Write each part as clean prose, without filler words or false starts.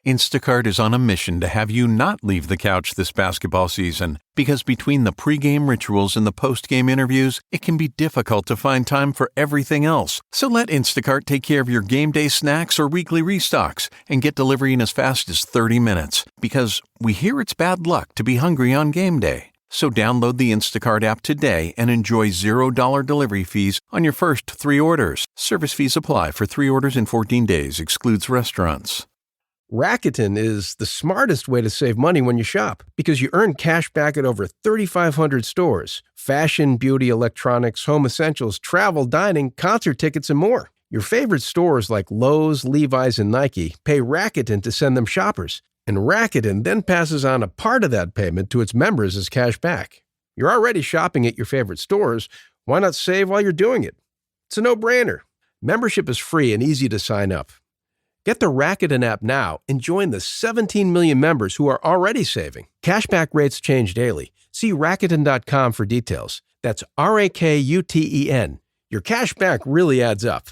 Instacart is on a mission to have you not leave the couch this basketball season, because between the pregame rituals and the postgame interviews, it can be difficult to find time for everything else. So let Instacart take care of your game day snacks or weekly restocks and get delivery in as fast as 30 minutes, because we hear it's bad luck to be hungry on game day. So download the Instacart app today and enjoy $0 delivery fees on your first 3 orders. Service fees apply for 3 orders in 14 days. Excludes restaurants. Rakuten is the smartest way to save money when you shop, because you earn cash back at over 3,500 stores. Fashion, beauty, electronics, home essentials, travel, dining, concert tickets, and more. Your favorite stores like Lowe's, Levi's, and Nike pay Rakuten to send them shoppers. And Rakuten then passes on a part of that payment to its members as cash back. You're already shopping at your favorite stores. Why not save while you're doing it? It's a no-brainer. Membership is free and easy to sign up. Get the Rakuten app now and join the 17 million members who are already saving. Cashback rates change daily. See Rakuten.com for details. That's Rakuten. Your cash back really adds up.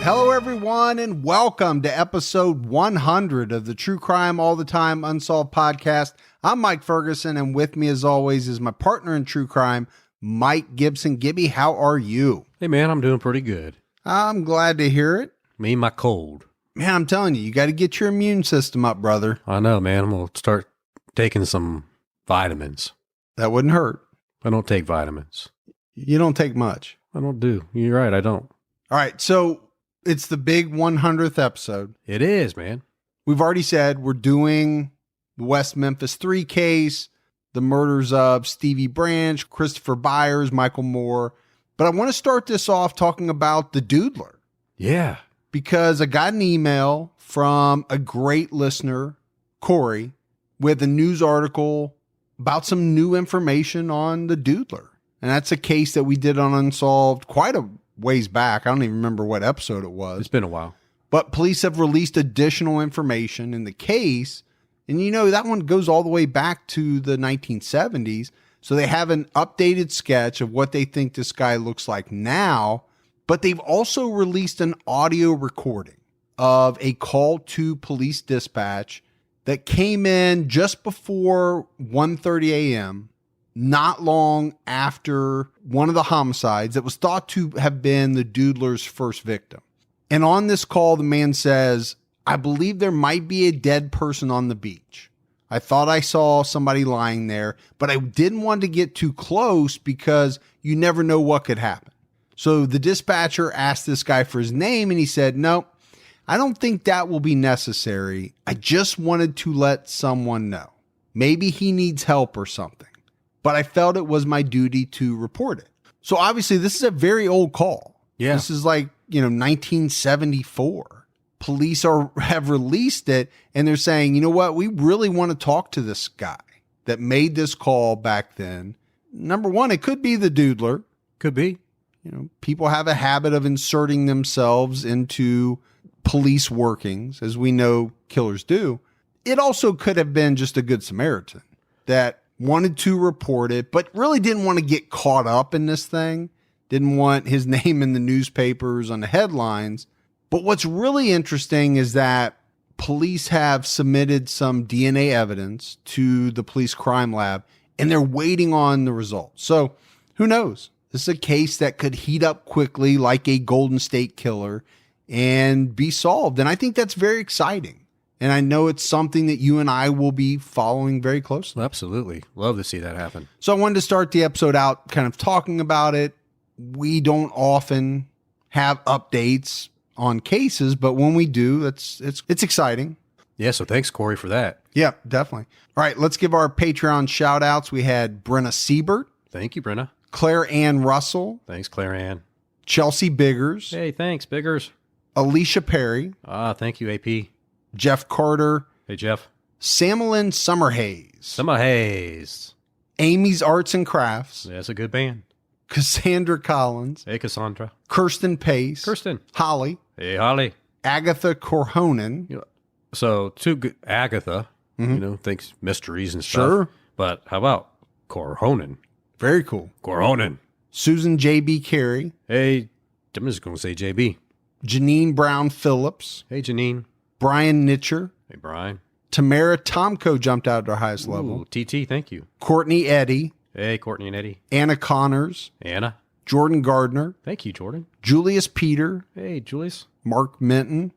Hello, everyone, and welcome to episode 100 of the True Crime All the Time Unsolved podcast. I'm Mike Ferguson, and with me, as always, is my partner in true crime, Mike Gibson. Gibby, how are you? Hey, man, I'm doing pretty good. I'm glad to hear it. Me and my cold. Man, I'm telling you, you got to get your immune system up, brother. I know, man. I'm going to start taking some vitamins. That wouldn't hurt. I don't take vitamins. You don't take much. I don't do. You're right, I don't. All right, so it's the big 100th episode. It is, man. We've already said we're doing the West Memphis 3 case, the murders of Stevie Branch, Christopher Byers, Michael Moore. But I want to start this off talking about the Doodler. Yeah. Because I got an email from a great listener, Corey, with a news article about some new information on the Doodler. And that's a case that we did on Unsolved quite a ways back. I don't even remember what episode it was. It's been a while. But police have released additional information in the case. And you know, that one goes all the way back to the 1970s. So they have an updated sketch of what they think this guy looks like now. But they've also released an audio recording of a call to police dispatch that came in just before 1:30 a.m., not long after one of the homicides that was thought to have been the Doodler's first victim. And on this call, the man says, "I believe there might be a dead person on the beach. I thought I saw somebody lying there, but I didn't want to get too close because you never know what could happen." So the dispatcher asked this guy for his name, and he said, "No, I don't think that will be necessary. I just wanted to let someone know. Maybe he needs help or something. But I felt it was my duty to report it." So obviously this is a very old call. Yeah. This is like, 1974. Police have released it, and they're saying, you know what? We really want to talk to this guy that made this call back then. Number one, it could be the Doodler. Could be. People have a habit of inserting themselves into police workings, as we know killers do. It also could have been just a good Samaritan that wanted to report it, but really didn't want to get caught up in this thing. Didn't want his name in the newspapers on the headlines. But what's really interesting is that police have submitted some DNA evidence to the police crime lab, and they're waiting on the results. So who knows? This is a case that could heat up quickly like a Golden State Killer and be solved. And I think that's very exciting. And I know it's something that you and I will be following very closely. Absolutely. Love to see that happen. So I wanted to start the episode out kind of talking about it. We don't often have updates on cases, but when we do, it's exciting. Yeah, so thanks, Corey, for that. Yeah, definitely. All right, let's give our Patreon shout outs. We had Brenna Siebert. Thank you, Brenna. Claire Ann Russell. Thanks, Claire Ann. Chelsea Biggers, Hey, thanks, Biggers. Alicia Perry, Thank you, AP. Jeff Carter, Hey, Jeff. Samalyn Summerhays, Summer Hayes. Amy's Arts and Crafts, That's a good band. Cassandra Collins, Hey, Cassandra. Kirsten Pace, Kirsten. Holly, Hey, Holly. Agatha Corhonen. So, Agatha, thinks mysteries and stuff. Sure. But how about Corhonen? Very cool. Corhonen. Susan J.B. Carey, Hey, I'm just going to say JB. Janine Brown Phillips, Hey, Janine. Brian Nitcher, Hey, Brian. Tamara Tomko jumped out at our highest level, Ooh, TT, thank you. Courtney Eddy, Hey, Courtney and Eddie. Anna Connors, Anna. Jordan Gardner, Thank you, Jordan. Julius Peter, Hey, Julius. Mark Minton,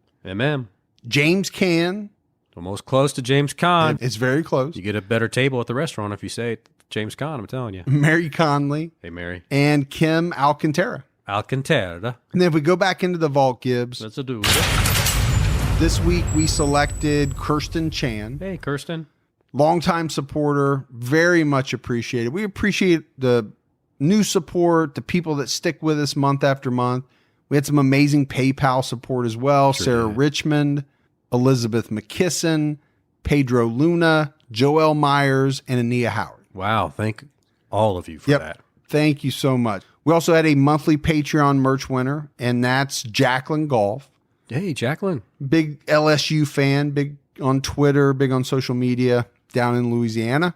James Can. Almost close to James Caan. It's very close. You get a better table at the restaurant if you say James Caan, I'm telling you. Mary Conley Hey, Mary. and Kim Alcantara. Alcantara. And then if we go back into the vault, Gibbs, That's a dude. this week we selected Kirsten Chan, Hey, Kirsten. longtime supporter, very much appreciated. We appreciate the new support, the people that stick with us month after month. We had some amazing PayPal support as well. Sure Sarah did. Richmond, Elizabeth McKisson, Pedro Luna, Joel Myers, and Ania Howard. Wow. Thank all of you for that. Thank you so much. We also had a monthly Patreon merch winner, and that's Jacqueline Golf. Hey, Jacqueline. Big LSU fan, big on Twitter, big on social media down in Louisiana.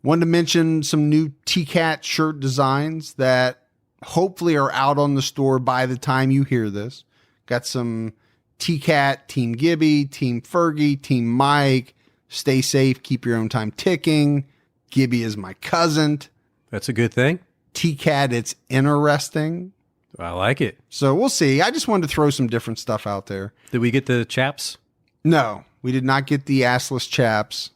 Wanted to mention some new T-Cat shirt designs that hopefully are out on the store by the time you hear this. Got some T-Cat, Team Gibby, Team Fergie, Team Mike. Stay safe, keep your own time ticking. Gibby is my cousin. That's a good thing. T-Cat, it's interesting. I like it. So we'll see. I just wanted to throw some different stuff out there. Did we get the chaps? No, we did not get the assless chaps.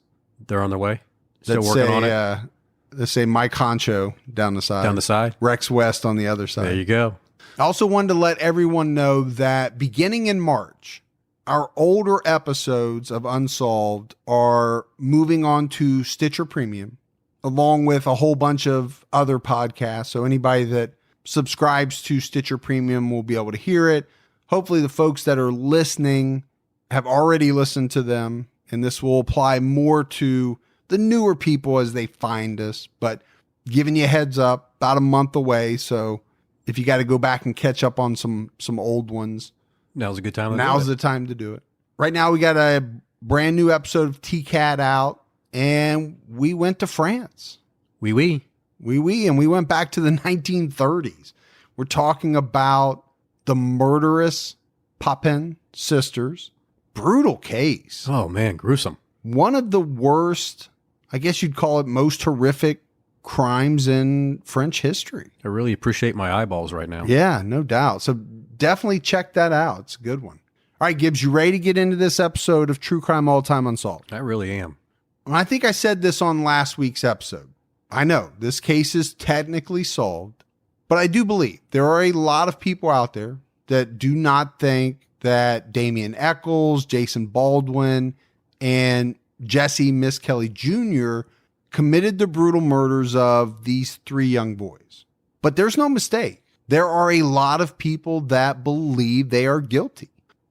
They're on their way. Still That working say, on it. They say Mike Honcho down the side. Down the side. Rex West on the other side. There you go. I also wanted to let everyone know that beginning in March, our older episodes of Unsolved are moving on to Stitcher Premium, along with a whole bunch of other podcasts. So anybody that subscribes to Stitcher Premium will be able to hear it. Hopefully the folks that are listening have already listened to them, and this will apply more to the newer people as they find us, but giving you a heads up, about a month away. So if you got to go back and catch up on some old ones, Now's a good time. now's the time to do it. Right now, we got a brand new episode of T-Cat out, and we went to France. Oui. And we went back to the 1930s. We're talking about the murderous Papin sisters. Brutal case. Oh, man. Gruesome. One of the worst, I guess you'd call it most horrific crimes in French history. I really appreciate my eyeballs right now. Yeah, no doubt. So definitely check that out. It's a good one. All right, Gibbs, you ready to get into this episode of True Crime All Time Unsolved? I really am. And I think I said this on last week's episode. I know this case is technically solved, but I do believe there are a lot of people out there that do not think that Damien Echols, Jason Baldwin, and Jessie Misskelley Jr. committed the brutal murders of these three young boys. But there's no mistake. There are a lot of people that believe they are guilty.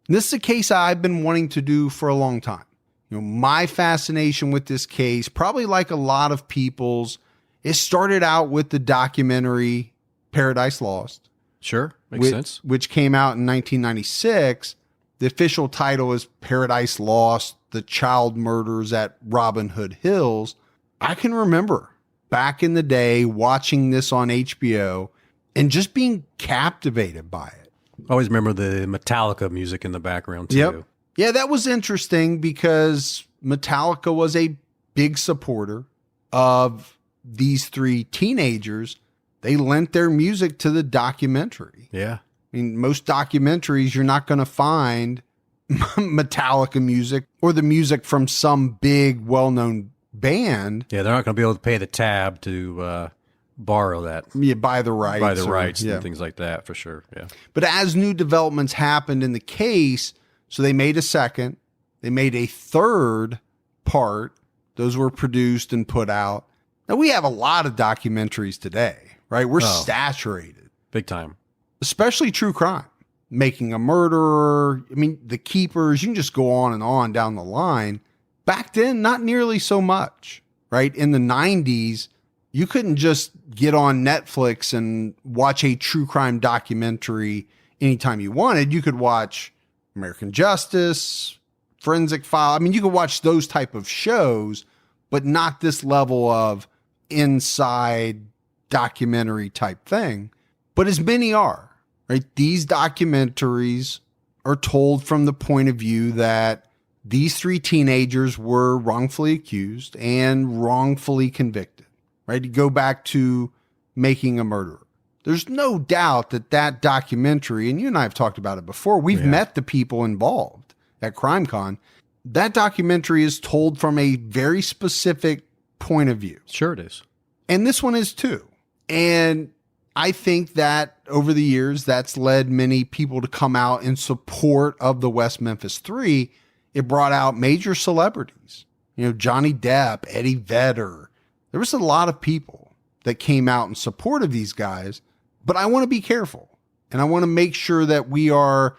And this is a case I've been wanting to do for a long time. My fascination with this case, probably like a lot of people's, it started out with the documentary Paradise Lost. Sure. Makes sense. Which came out in 1996. The official title is Paradise Lost, The Child Murders at Robin Hood Hills. I can remember back in the day watching this on HBO and just being captivated by it. I always remember the Metallica music in the background, too. Yep. Yeah, that was interesting because Metallica was a big supporter of these three teenagers. They lent their music to the documentary. Yeah. I mean, most documentaries, you're not going to find Metallica music or the music from some big, well-known band. Yeah, they're not going to be able to pay the tab to borrow that. You buy the rights. Buy the rights and things like that, for sure. Yeah. But as new developments happened in the case, so they made a second, they made a third part. Those were produced and put out. Now, we have a lot of documentaries today, right? We're saturated. Big time. especially true crime, Making a Murderer. I mean, The Keepers, you can just go on down the line. Back then, not nearly so much, right? In the 90s, you couldn't just get on Netflix and watch a true crime documentary anytime you wanted. You could watch American Justice, Forensic File. I mean, you could watch those type of shows, but not this level of inside documentary type thing. But as many are, right? These documentaries are told from the point of view that these three teenagers were wrongfully accused and wrongfully convicted, right? You go back to Making a Murderer. There's no doubt that that documentary, and you and I have talked about it before, we've met the people involved at CrimeCon. That documentary is told from a very specific point of view. Sure it is. And this one is too. And I think that over the years, that's led many people to come out in support of the West Memphis Three. It brought out major celebrities, Johnny Depp, Eddie Vedder. There was a lot of people that came out in support of these guys, but I want to be careful. And I want to make sure that we are,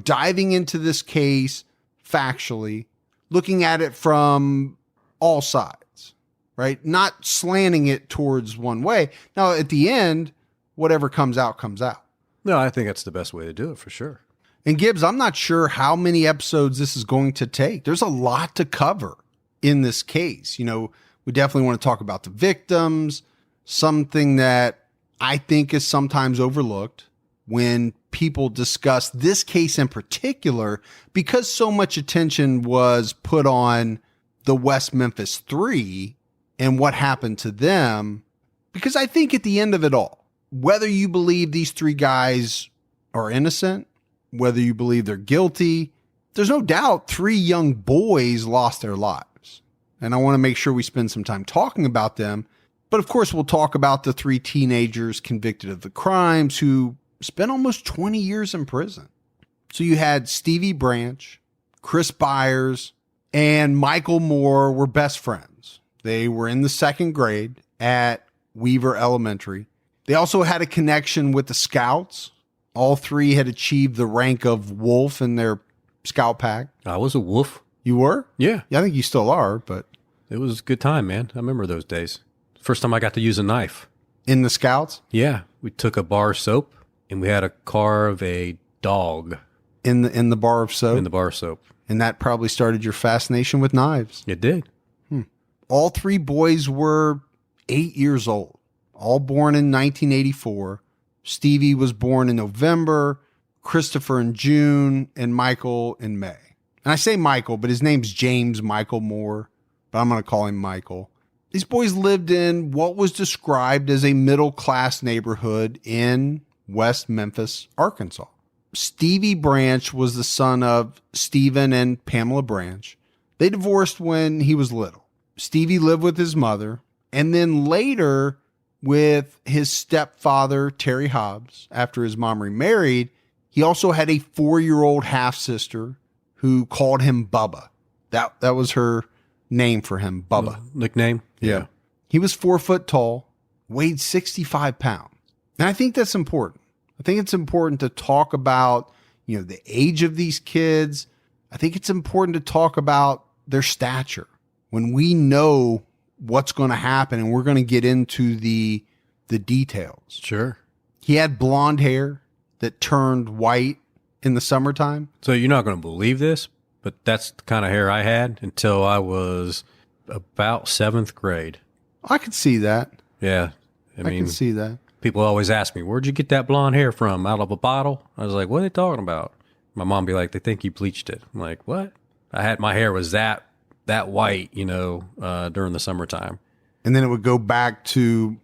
diving into this case factually, looking at it from all sides, right? Not slanting it towards one way. Now, at the end, whatever comes out, comes out. No, I think that's the best way to do it for sure. And Gibbs, I'm not sure how many episodes this is going to take. There's a lot to cover in this case. We definitely want to talk about the victims, something that I think is sometimes overlooked when people discuss this case in particular, because so much attention was put on the West Memphis Three and what happened to them. Because I think at the end of it all, whether you believe these three guys are innocent, whether you believe they're guilty, there's no doubt three young boys lost their lives. And I want to make sure we spend some time talking about them. But of course, we'll talk about the three teenagers convicted of the crimes who spent almost 20 years in prison. So you had Stevie Branch, Chris Byers, and Michael Moore were best friends. They were in the second grade at Weaver Elementary. They also had a connection with the Scouts. All three had achieved the rank of wolf in their scout pack. I was a wolf. You were? Yeah. I think you still are, but... It was a good time, man. I remember those days. First time I got to use a knife. In the Scouts? Yeah. We took a bar of soap and we had to carve a dog. In the bar of soap? In the bar of soap. And that probably started your fascination with knives. It did. All three boys were 8 years old, all born in 1984. Stevie was born in November, Christopher in June, and Michael in May. And I say Michael, but his name's James Michael Moore, but I'm going to call him Michael. These boys lived in what was described as a middle-class neighborhood in West Memphis, Arkansas. Stevie Branch was the son of Stephen and Pamela Branch. They divorced when he was little. Stevie lived with his mother, and then later with his stepfather, Terry Hobbs. After his mom remarried, he also had a 4-year-old half-sister who called him Bubba. That was her name for him, Bubba. Nickname? Yeah. He was 4 foot tall, weighed 65 pounds. And I think that's important. I think it's important to talk about, the age of these kids. I think it's important to talk about their stature. When we know what's going to happen, and we're going to get into the details. Sure. He had blonde hair that turned white in the summertime. So you're not going to believe this, but that's the kind of hair I had until I was about 7th grade. I could see that. Yeah. I can see that. People always ask me, where'd you get that blonde hair from? Out of a bottle? I was like, what are they talking about? My mom be like, they think you bleached it. I'm like, what? My hair was that white, during the summertime. And then it would go back to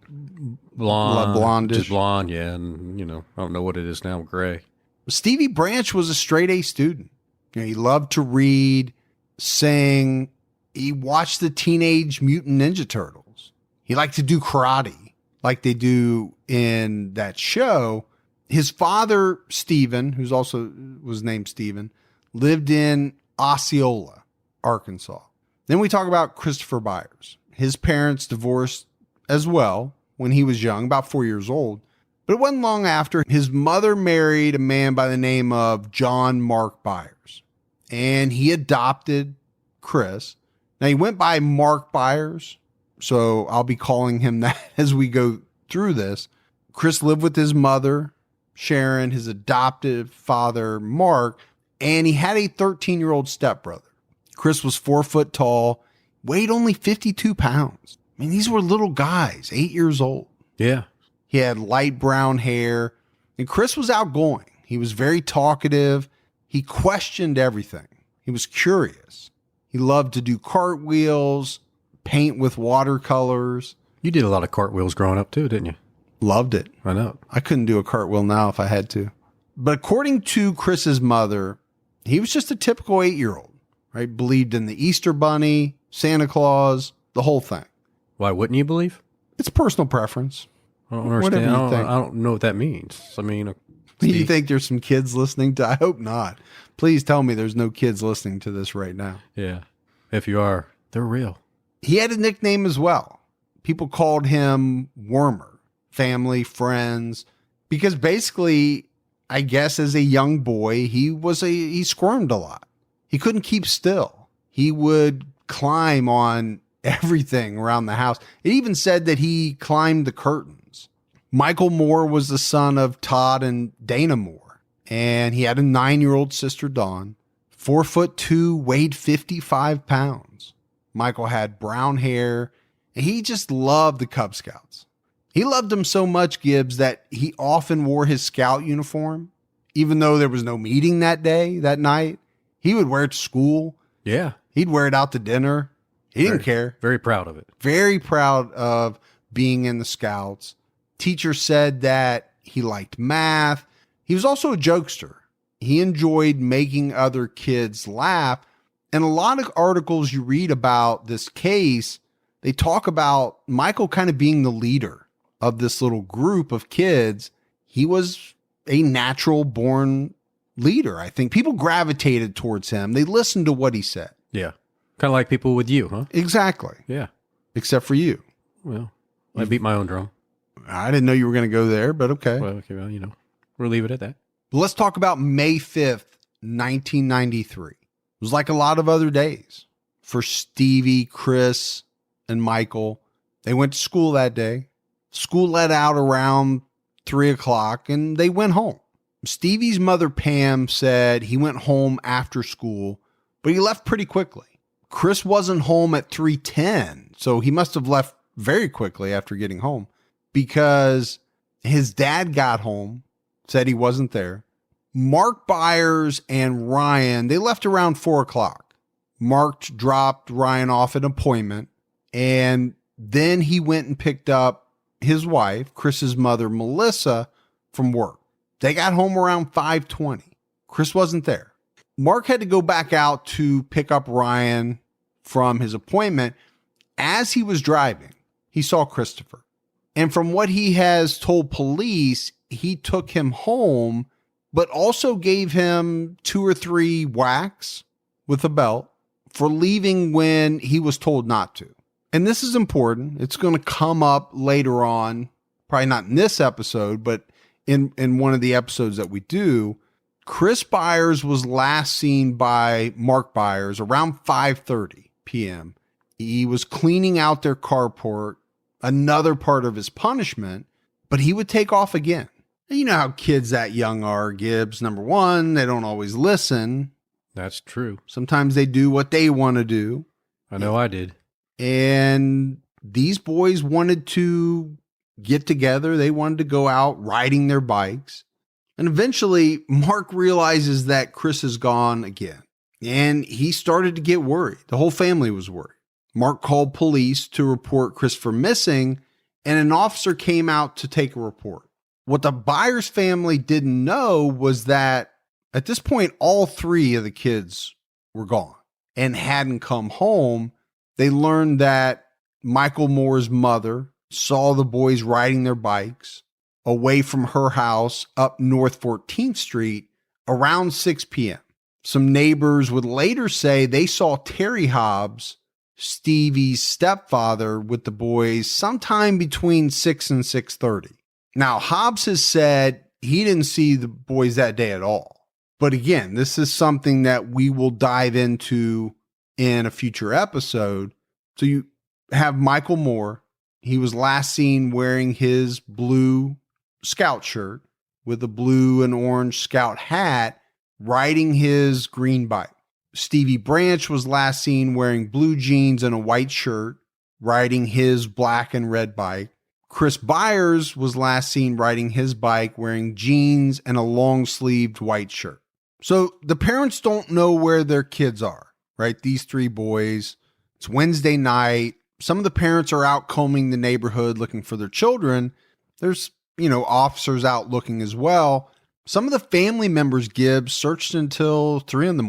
blondish. Just blonde, yeah. And, I don't know what it is now, gray. Stevie Branch was a straight A student. He loved to read, sing. He watched the Teenage Mutant Ninja Turtles. He liked to do karate like they do in that show. His father, Stephen, who's also was named Stephen, lived in Osceola, Arkansas. Then we talk about Christopher Byers. His parents divorced as well when he was young, about 4 years old. But it wasn't long after his mother married a man by the name of John Mark Byers, and he adopted Chris. Now, he went by Mark Byers, so I'll be calling him that as we go through this. Chris lived with his mother, Sharon, his adoptive father, Mark, and he had a 13-year-old stepbrother. Chris was 4 foot tall, weighed only 52 pounds. I mean, these were little guys, 8 years old. Yeah. He had light brown hair, and Chris was outgoing. He was very talkative. He questioned everything. He was curious. He loved to do cartwheels, paint with watercolors. You did a lot of cartwheels growing up too, didn't you? Loved it. I know. I couldn't do a cartwheel now if I had to. But according to Chris's mother, he was just a typical 8-year-old, right? Believed in the Easter Bunny, Santa Claus, the whole thing. Why wouldn't you believe? It's personal preference. I don't understand. I don't know what that means. I mean, do you think there's some kids listening to? I hope not. Please tell me there's no kids listening to this right now. Yeah. If you are, they're real. He had a nickname as well. People called him Wormer, family, friends, because basically, I guess as a young boy, he squirmed a lot. He couldn't keep still. He would climb on everything around the house. It even said that he climbed the curtains. Michael Moore was the son of Todd and Dana Moore, and he had a 9-year-old sister, Dawn. 4'2", weighed 55 pounds. Michael had brown hair, and he just loved the Cub Scouts. He loved them so much, Gibbs, that he often wore his scout uniform, even though there was no meeting that night. He would wear it to school. Yeah. He'd wear it out to dinner. He didn't care. Very proud of it. Very proud of being in the Scouts. Teacher said that he liked math. He was also a jokester. He enjoyed making other kids laugh. And a lot of articles you read about this case, they talk about Michael kind of being the leader of this little group of kids. He was a natural born leader. I think people gravitated towards him. They listened to what he said. Yeah. Kind of like people with you, huh? Exactly. Yeah. Except for you. Well, I beat my own drum. I didn't know you were going to go there, but okay. Well, we'll leave it at that. Let's talk about May 5th, 1993. It was like a lot of other days for Stevie, Chris, and Michael. They went to school that day. School let out around 3 o'clock, and they went home. Stevie's mother, Pam, said he went home after school, but he left pretty quickly. Chris wasn't home at 3:10, so he must have left very quickly after getting home because his dad got home, said he wasn't there. Mark Byers and Ryan, they left around 4 o'clock. Mark dropped Ryan off at an appointment, and then he went and picked up his wife, Chris's mother, Melissa, from work. They got home around 5:20. Chris wasn't there. Mark had to go back out to pick up Ryan from his appointment. As he was driving, he saw Christopher. And from what he has told police, he took him home, but also gave him 2 or 3 whacks with a belt for leaving when he was told not to. And this is important. It's going to come up later on, probably not in this episode, but in one of the episodes that we do. Chris Byers was last seen by Mark Byers around 5:30 p.m. He was cleaning out their carport, another part of his punishment, but he would take off again. And you know how kids that young are, Gibbs. Number one, they don't always listen. That's true. Sometimes they do what they want to do. I know I did. And these boys wanted to get together. They wanted to go out riding their bikes. And eventually, Mark realizes that Chris is gone again. And he started to get worried. The whole family was worried. Mark called police to report Christopher missing, and an officer came out to take a report. What the Byers family didn't know was that at this point, all 3 of the kids were gone and hadn't come home. They learned that Michael Moore's mother saw the boys riding their bikes away from her house up North 14th Street around 6 p.m. Some neighbors would later say they saw Terry Hobbs, Stevie's stepfather, with the boys sometime between 6 and 6:30. Now, Hobbs has said he didn't see the boys that day at all. But again, this is something that we will dive into in a future episode. So you have Michael Moore. He was last seen wearing his blue scout shirt with a blue and orange scout hat, riding his green bike. Stevie Branch was last seen wearing blue jeans and a white shirt, riding his black and red bike. Chris Byers was last seen riding his bike wearing jeans and a long-sleeved white shirt. So the parents don't know where their kids are, right? These three boys. It's Wednesday night. Some of the parents are out combing the neighborhood looking for their children. There's, officers out looking as well. Some of the family members, Gibbs, searched until 3 a.m.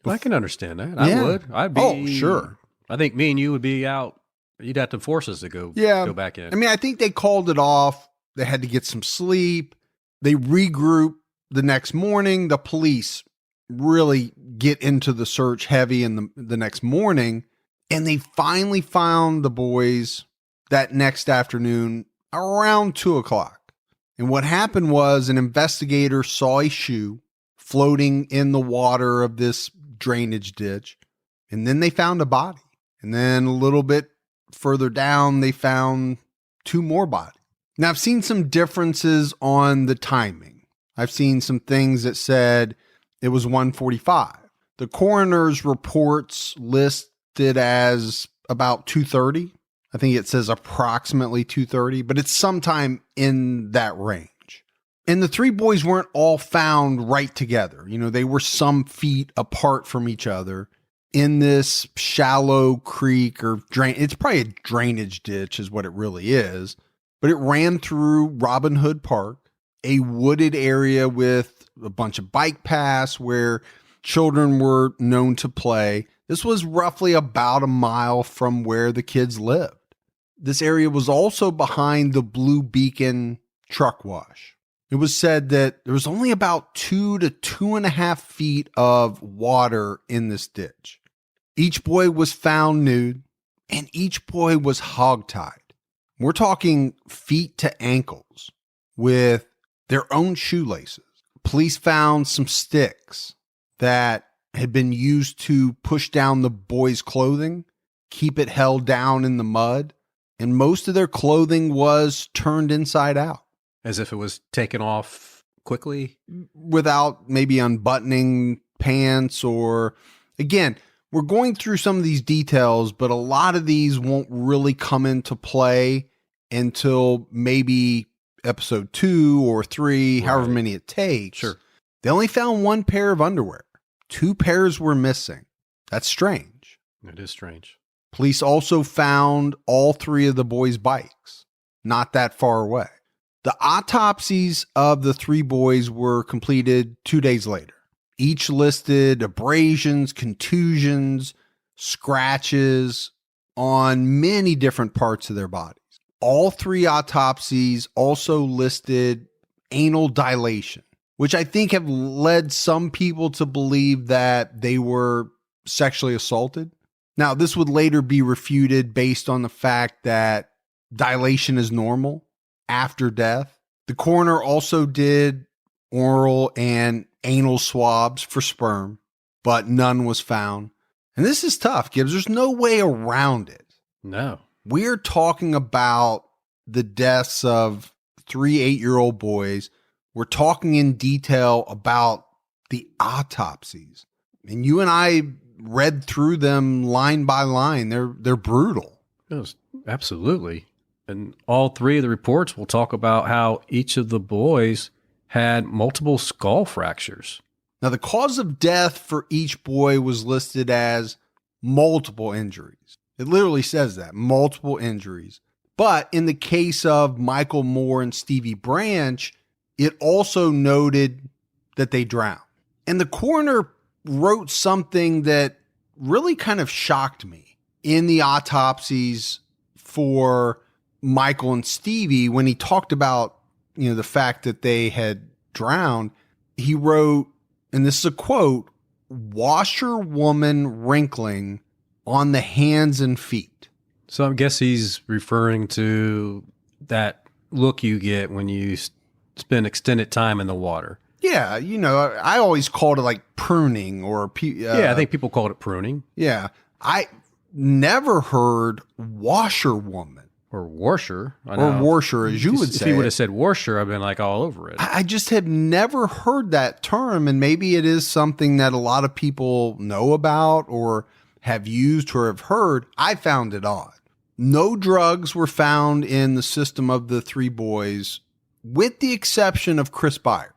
Well, I can understand that. Yeah. I would. I'd be. Oh, sure. I think me and you would be out. You'd have to force us to go back in. I mean, I think they called it off. They had to get some sleep. They regrouped the next morning. The police really get into the search heavy in the next morning. And they finally found the boys that next afternoon around 2:00. And what happened was an investigator saw a shoe floating in the water of this drainage ditch. And then they found a body. And then a little bit further down, they found 2 more bodies. Now, I've seen some differences on the timing. I've seen some things that said it was 1:45. The coroner's reports listed as about 2:30. I think it says approximately 2:30, but it's sometime in that range. And the 3 boys weren't all found right together. They were some feet apart from each other in this shallow creek or drain. It's probably a drainage ditch is what it really is, but it ran through Robin Hood Park, a wooded area with a bunch of bike paths where children were known to play. This was roughly about a mile from where the kids lived. This area was also behind the Blue Beacon truck wash. It was said that there was only about 2 to 2.5 feet of water in this ditch. Each boy was found nude, and each boy was hogtied. We're talking feet to ankles with their own shoelaces. Police found some sticks that had been used to push down the boys' clothing, keep it held down in the mud, and most of their clothing was turned inside out. As if it was taken off quickly? Without maybe unbuttoning pants or, again, we're going through some of these details, but a lot of these won't really come into play until maybe episode 2 or 3, right, however many it takes. Sure. They only found 1 pair of underwear. 2 pairs were missing. That's strange. It is strange. Police also found all 3 of the boys' bikes, not that far away. The autopsies of the 3 boys were completed 2 days later. Each listed abrasions, contusions, scratches on many different parts of their bodies. All 3 autopsies also listed anal dilation, which I think have led some people to believe that they were sexually assaulted. Now, this would later be refuted based on the fact that dilation is normal after death. The coroner also did oral and anal swabs for sperm, but none was found. And this is tough, Gibbs. There's no way around it. No. We're talking about the deaths of 3 8-year-old boys. We're talking in detail about the autopsies. And you and I read through them line by line. They're brutal. Yes, absolutely. And all 3 of the reports will talk about how each of the boys had multiple skull fractures. Now, the cause of death for each boy was listed as multiple injuries. It literally says that, multiple injuries. But in the case of Michael Moore and Stevie Branch, it also noted that they drowned. And the coroner wrote something that really kind of shocked me in the autopsies for Michael and Stevie when he talked about, the fact that they had drowned. He wrote, and this is a quote, "washerwoman wrinkling on the hands and feet." So I guess he's referring to that look you get when you spend extended time in the water. Yeah, I always called it like pruning or Yeah, I think people called it pruning. Yeah, I never heard washerwoman Or washer. or washer, as you would say. If you would it. have said washer, I've been like all over it. I just have never heard that term, and maybe it is something that a lot of people know about or have used or have heard. I found it odd. No drugs were found in the system of the three boys, with the exception of Chris Byers.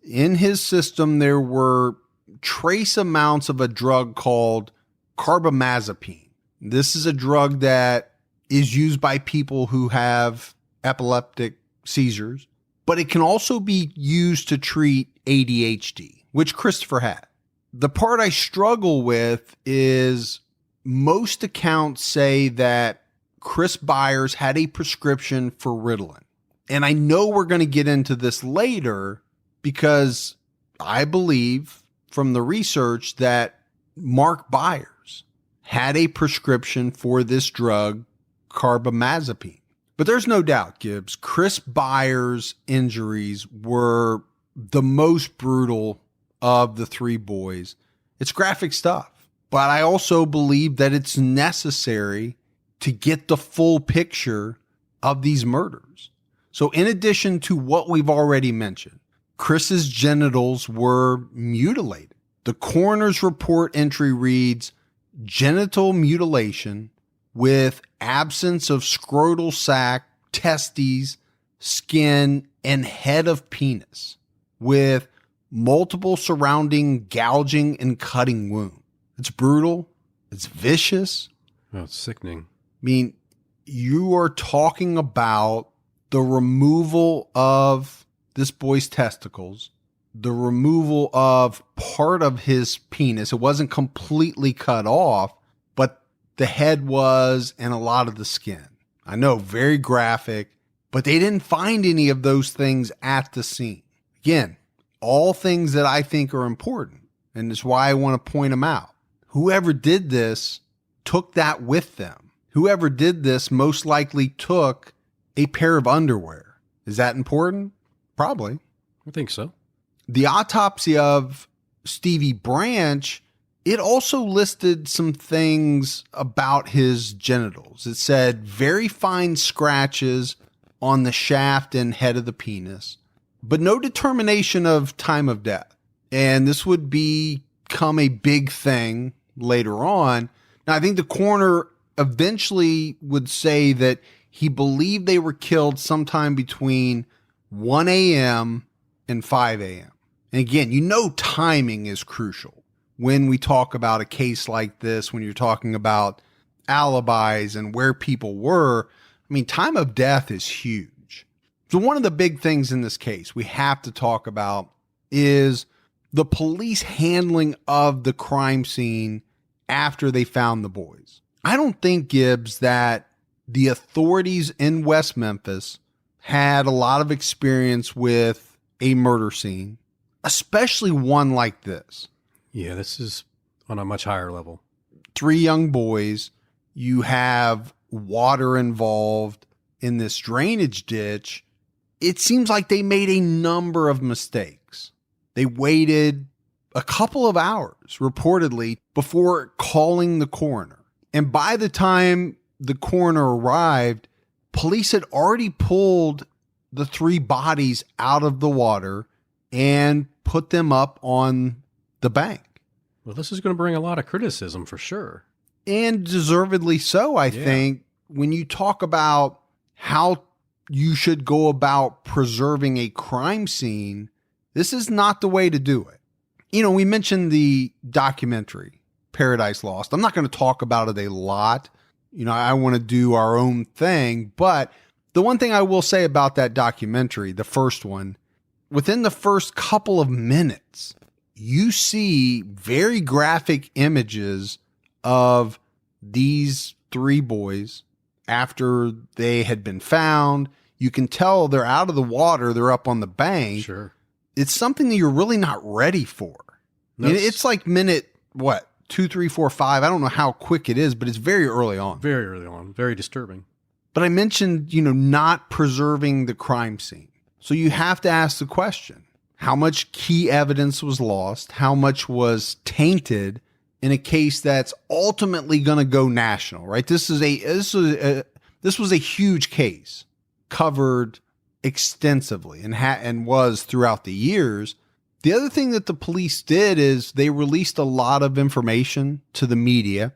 In his system, there were trace amounts of a drug called carbamazepine. This is a drug that is used by people who have epileptic seizures, but it can also be used to treat ADHD, which Christopher had. The part I struggle with is most accounts say that Chris Byers had a prescription for Ritalin. And I know we're going to get into this later because I believe from the research that Mark Byers had a prescription for this drug, carbamazepine. But there's no doubt, Gibbs, Chris Byers' injuries were the most brutal of the three boys. It's graphic stuff, but I also believe that it's necessary to get the full picture of these murders. So in addition to what we've already mentioned, Chris's genitals were mutilated. The coroner's report entry reads, genital mutilation with absence of scrotal sac, testes, skin, and head of penis, with multiple surrounding gouging and cutting wounds. It's brutal. It's vicious. Oh, it's sickening. I mean, you are talking about the removal of this boy's testicles, the removal of part of his penis. It wasn't completely cut off, but the head was and a lot of the skin. I know, very graphic, but they didn't find any of those things at the scene. Again, all things that I think are important, and it's why I want to point them out. Whoever did this took that with them. Whoever did this most likely took a pair of underwear. Is that important? Probably. I think so. The autopsy of Stevie Branch, it also listed some things about his genitals. It said very fine scratches on the shaft and head of the penis, but no determination of time of death. And this would become a big thing later on. Now, I think the coroner eventually would say that he believed they were killed sometime between 1 a.m. and 5 a.m. And again, timing is crucial when we talk about a case like this, when you're talking about alibis and where people were. I mean, time of death is huge. So one of the big things in this case we have to talk about is the police handling of the crime scene after they found the boys. I don't think, Gibbs, that the authorities in West Memphis had a lot of experience with a murder scene, especially one like this. Yeah, this is on a much higher level. 3 young boys, you have water involved in this drainage ditch. It seems like they made a number of mistakes. They waited a couple of hours, reportedly, before calling the coroner. And by the time the coroner arrived, police had already pulled the 3 bodies out of the water and put them up on the bank. Well, this is going to bring a lot of criticism for sure. And deservedly so, I think, when you talk about how you should go about preserving a crime scene, this is not the way to do it. We mentioned the documentary, Paradise Lost. I'm not going to talk about it a lot. I want to do our own thing. But the one thing I will say about that documentary, the first one, within the first couple of minutes, you see very graphic images of these 3 boys after they had been found. You can tell they're out of the water. They're up on the bank. Sure. It's something that you're really not ready for. It's like minute, 2, 3, 4, 5. I don't know how quick it is, but it's very early on. Very early on. Very disturbing. But I mentioned, not preserving the crime scene. So you have to ask the question, how much key evidence was lost? How much was tainted in a case that's ultimately going to go national, right? This was a huge case, covered extensively and was throughout the years. The other thing that the police did is they released a lot of information to the media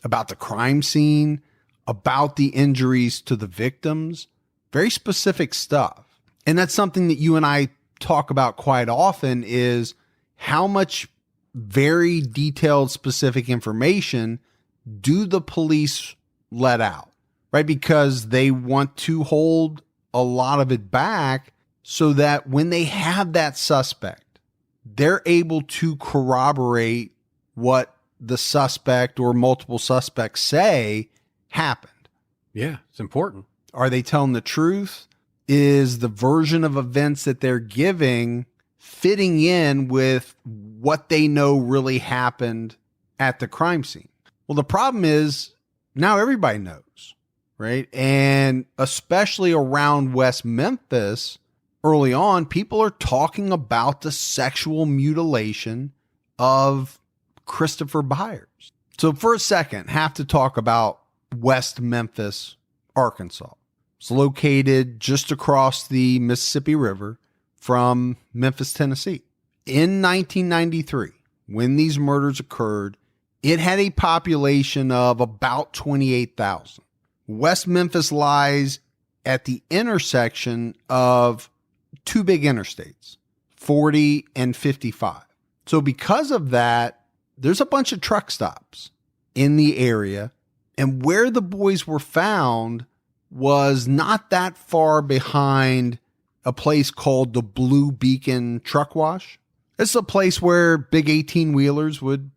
about the crime scene, about the injuries to the victims, very specific stuff. And that's something that you and I talk about quite often, is how much very detailed, specific information do the police let out, right? Because they want to hold a lot of it back so that when they have that suspect, they're able to corroborate what the suspect or multiple suspects say happened. Yeah, it's important. Are they telling the truth? Is the version of events that they're giving fitting in with what they know really happened at the crime scene? Well, the problem is now everybody knows, right? And especially around West Memphis, early on, people are talking about the sexual mutilation of Christopher Byers. So for a second, have to talk about West Memphis, Arkansas. It's located just across the Mississippi River from Memphis, Tennessee. In 1993, when these murders occurred, it had a population of about 28,000. West Memphis lies at the intersection of two big interstates, 40 and 55. So because of that, there's a bunch of truck stops in the area. And where the boys were found was not that far behind a place called the Blue Beacon Truck Wash. It's a place where big 18-wheelers would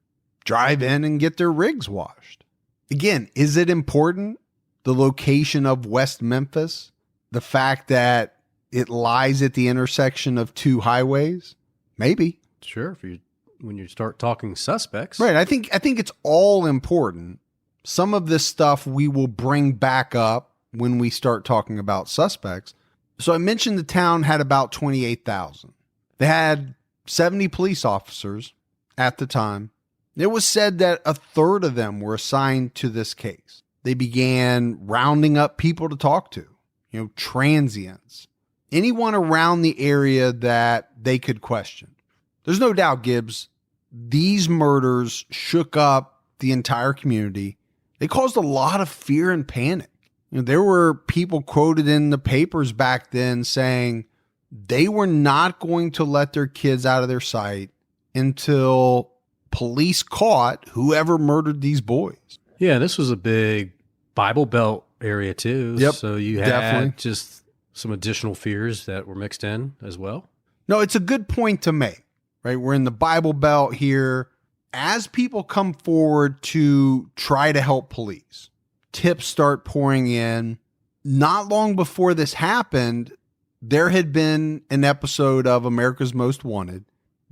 drive in and get their rigs washed. Again, is it important, the location of West Memphis? The fact that it lies at the intersection of two highways? Maybe. Sure, when you start talking suspects. Right, I think it's all important. Some of this stuff we will bring back up when we start talking about suspects. So I mentioned the town had about 28,000. They had 70 police officers at the time. It was said that a third of them were assigned to this case. They began rounding up people to talk to, transients, anyone around the area that they could question. There's no doubt, Gibbs, these murders shook up the entire community. They caused a lot of fear and panic. There were people quoted in the papers back then saying they were not going to let their kids out of their sight until police caught whoever murdered these boys. Yeah, this was a big Bible Belt area too. Yep, so you had definitely just some additional fears that were mixed in as well. No, it's a good point to make, right? We're in the Bible Belt here. As people come forward to try to help police, tips start pouring in. Not long before this happened, there had been an episode of America's Most Wanted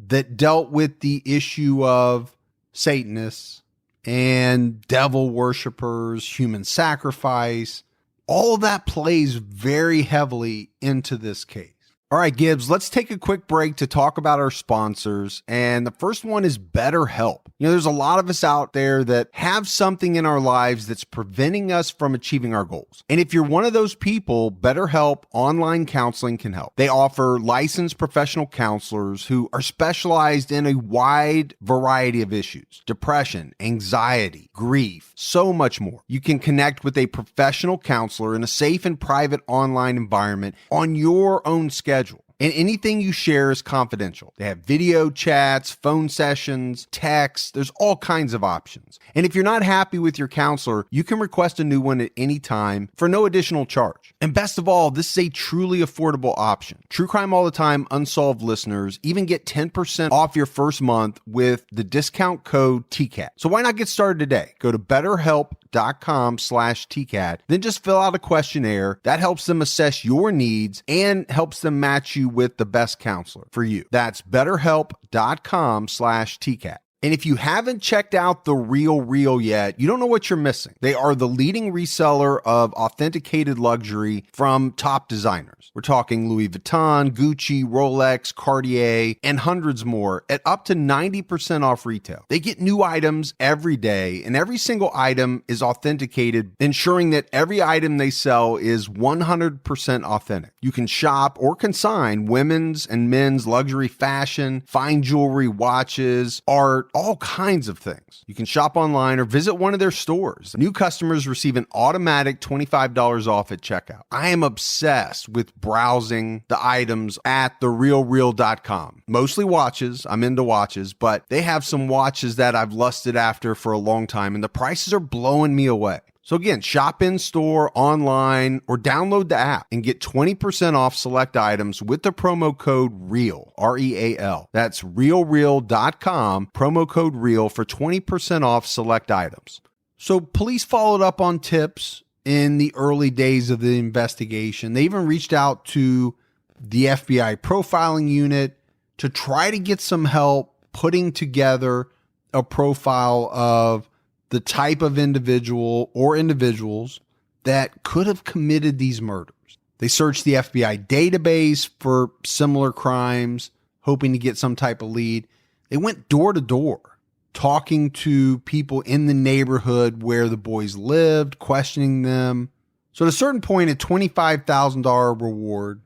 that dealt with the issue of Satanists and devil worshipers, human sacrifice. All of that plays very heavily into this case. All right, Gibbs, let's take a quick break to talk about our sponsors. And the first one is BetterHelp. There's a lot of us out there that have something in our lives that's preventing us from achieving our goals. And if you're one of those people, BetterHelp Online Counseling can help. They offer licensed professional counselors who are specialized in a wide variety of issues: depression, anxiety, grief, so much more. You can connect with a professional counselor in a safe and private online environment on your own schedule. And anything you share is confidential. They have video chats, phone sessions, texts. There's all kinds of options. And if you're not happy with your counselor, you can request a new one at any time for no additional charge. And best of all, this is a truly affordable option. True Crime All the Time Unsolved listeners even get 10% off your first month with the discount code TCAT. So why not get started today? Go to BetterHelp.com/TCAT. Then just fill out a questionnaire. That helps them assess your needs and helps them match you with the best counselor for you. That's BetterHelp.com/TCAT. And if you haven't checked out The Real Real yet, you don't know what you're missing. They are the leading reseller of authenticated luxury from top designers. We're talking Louis Vuitton, Gucci, Rolex, Cartier, and hundreds more at up to 90% off retail. They get new items every day, and every single item is authenticated, ensuring that every item they sell is 100% authentic. You can shop or consign women's and men's luxury fashion, fine jewelry, watches, art, all kinds of things. You can shop online or visit one of their stores. New customers receive an automatic $25 off at checkout. I am obsessed with browsing the items at therealreal.com. Mostly watches. I'm into watches, but they have some watches that I've lusted after for a long time, and the prices are blowing me away. So again, shop in store, online, or download the app and get 20% off select items with the promo code REAL, R-E-A-L. That's realreal.com, promo code REAL for 20% off select items. So police followed up on tips in the early days of the investigation. They even reached out to the FBI profiling unit to try to get some help putting together a profile of the type of individual or individuals that could have committed these murders. They searched the FBI database for similar crimes, hoping to get some type of lead. They went door to door, talking to people in the neighborhood where the boys lived, questioning them. So at a certain point, a $25,000 reward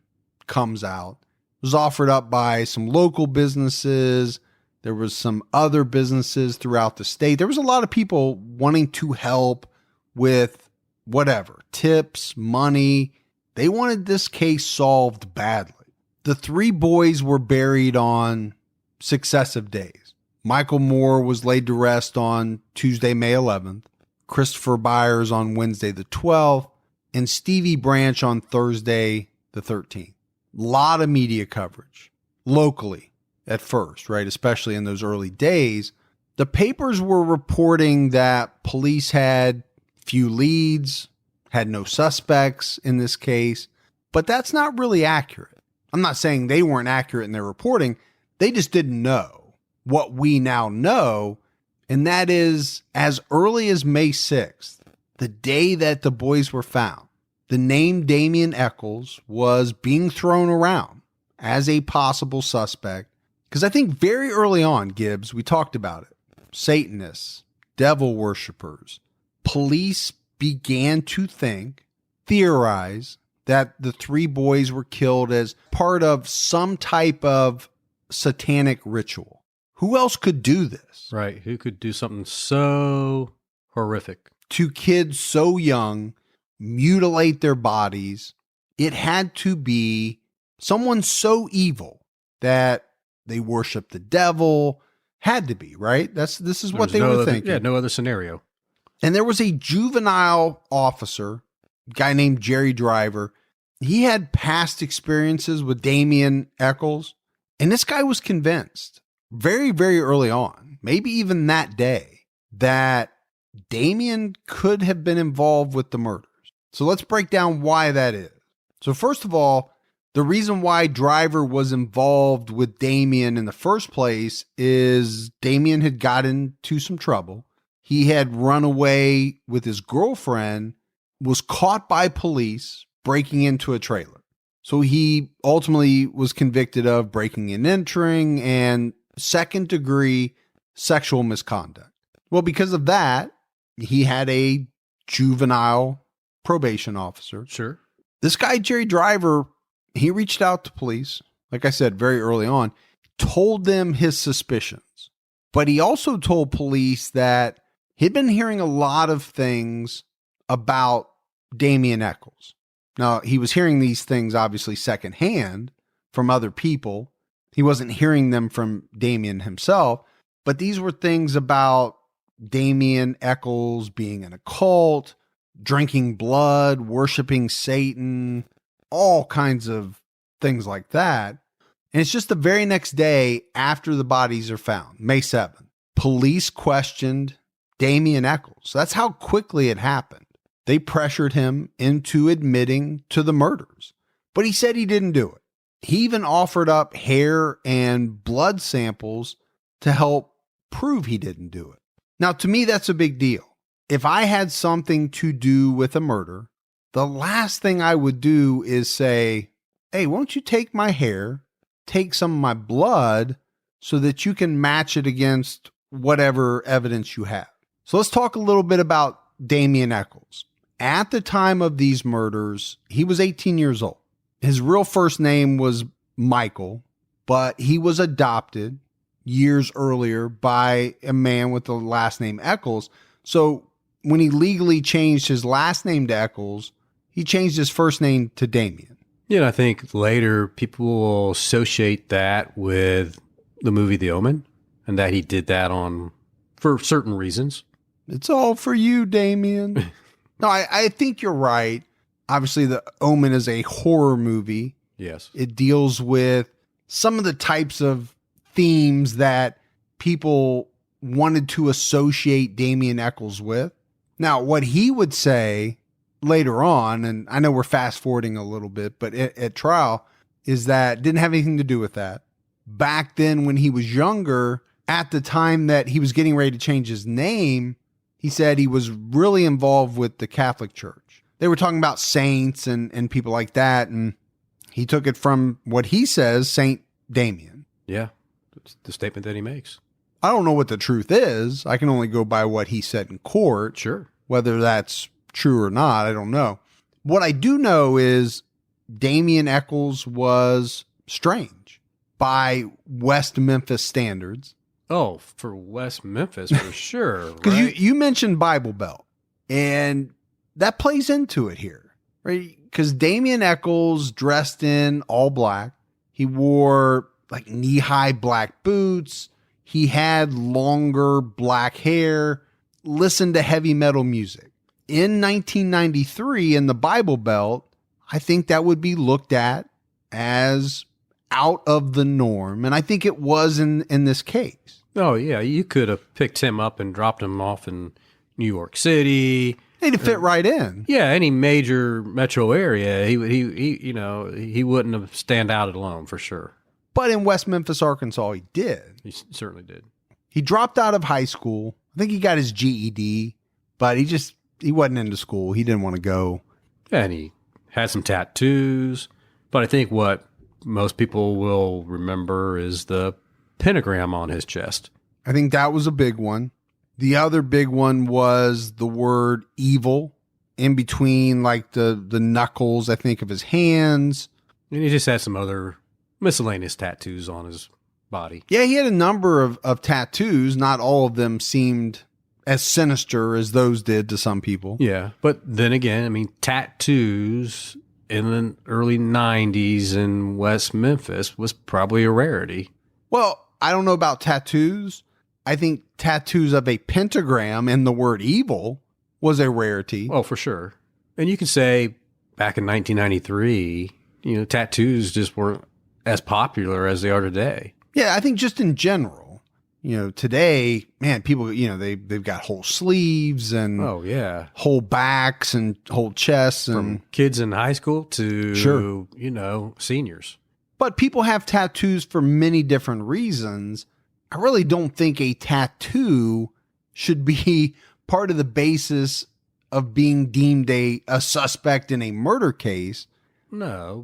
comes out. It was offered up by some local businesses. There was some other businesses throughout the state. There was a lot of people wanting to help with whatever, tips, money. They wanted this case solved badly. The three boys were buried on successive days. Michael Moore was laid to rest on Tuesday, May 11th, Christopher Byers on Wednesday the 12th, and Stevie Branch on Thursday the 13th. A lot of media coverage locally. At first, right? Especially in those early days, the papers were reporting that police had few leads, had no suspects in this case, but that's not really accurate. I'm not saying they weren't accurate in their reporting. They just didn't know what we now know. And that is, as early as May 6th, the day that the boys were found, the name Damien Echols was being thrown around as a possible suspect. Because I think very early on, Gibbs, we talked about it. Satanists, devil worshipers, police began to theorize that the three boys were killed as part of some type of satanic ritual. Who else could do this? Right. Who could do something so horrific? To kids so young, mutilate their bodies. It had to be someone so evil that they worship the devil. Had to be, right? This is what they were thinking. Yeah, no other scenario. And there was a juvenile officer, a guy named Jerry Driver. He had past experiences with Damien Echols. And this guy was convinced very, very early on, maybe even that day, that Damien could have been involved with the murders. So let's break down why that is. So first of all, the reason why Driver was involved with Damien in the first place is Damien had gotten into some trouble. He had run away with his girlfriend, was caught by police breaking into a trailer. So he ultimately was convicted of breaking and entering and second-degree sexual misconduct. Well, because of that, he had a juvenile probation officer. Sure. This guy, Jerry Driver, he reached out to police, like I said, very early on, told them his suspicions. But he also told police that he'd been hearing a lot of things about Damien Echols. Now, he was hearing these things obviously secondhand from other people. He wasn't hearing them from Damien himself, but these were things about Damien Echols being in a cult, drinking blood, worshiping Satan, all kinds of things like that. And it's just the very next day after the bodies are found, May 7th, police questioned Damien Echols. That's how quickly it happened. They pressured him into admitting to the murders, but he said he didn't do it. He even offered up hair and blood samples to help prove he didn't do it. Now, to me, that's a big deal. If I had something to do with a murder, the last thing I would do is say, hey, won't you take my hair, take some of my blood so that you can match it against whatever evidence you have. So let's talk a little bit about Damien Echols. At the time of these murders, he was 18 years old. His real first name was Michael, but he was adopted years earlier by a man with the last name Echols. So when he legally changed his last name to Echols, he changed his first name to Damien. I think later people will associate that with the movie The Omen, and that he did that for certain reasons. It's all for you, Damien. No, I think you're right. Obviously, The Omen is a horror movie. Yes. It deals with some of the types of themes that people wanted to associate Damien Echols with. Now, what he would say later on, and I know we're fast forwarding a little bit, but at trial, is that didn't have anything to do with that. Back then, when he was younger, at the time that he was getting ready to change his name, he said he was really involved with the Catholic Church. They were talking about saints and people like that, and he took it from what he says, Saint Damien. Yeah, it's the statement that he makes. I don't know what the truth is. I can only go by what he said in court. Sure. Whether that's true or not, I don't know. What I do know is Damien Echols was strange by West Memphis standards. Oh, for West Memphis, for sure. Because right? you mentioned Bible Belt, and that plays into it here, right? Because Damien Echols dressed in all black. He wore like knee-high black boots. He had longer black hair, listened to heavy metal music. In 1993, in the Bible Belt, I think that would be looked at as out of the norm. And I think it was in this case. Oh, yeah. You could have picked him up and dropped him off in New York City. He'd fit right in. Yeah, any major metro area, he he wouldn't have stand out alone for sure. But in West Memphis, Arkansas, he did. He certainly did. He dropped out of high school. I think he got his GED, but he wasn't into school. He didn't want to go. And he had some tattoos. But I think what most people will remember is the pentagram on his chest. I think that was a big one. The other big one was the word evil in between like the knuckles, I think, of his hands. And he just had some other miscellaneous tattoos on his body. Yeah, he had a number of tattoos. Not all of them seemed as sinister as those did to some people. Yeah, but then again, I mean, tattoos in the early 90s in West Memphis was probably a rarity. Well, I don't know about tattoos. I think tattoos of a pentagram and the word evil was a rarity. Oh, for sure. And you could say back in 1993, tattoos just weren't as popular as they are today. Yeah, I think just in general, today, man, people, they've got whole sleeves and whole backs and whole chests and from kids in high school to, sure, seniors. But people have tattoos for many different reasons. I really don't think a tattoo should be part of the basis of being deemed a suspect in a murder case. No,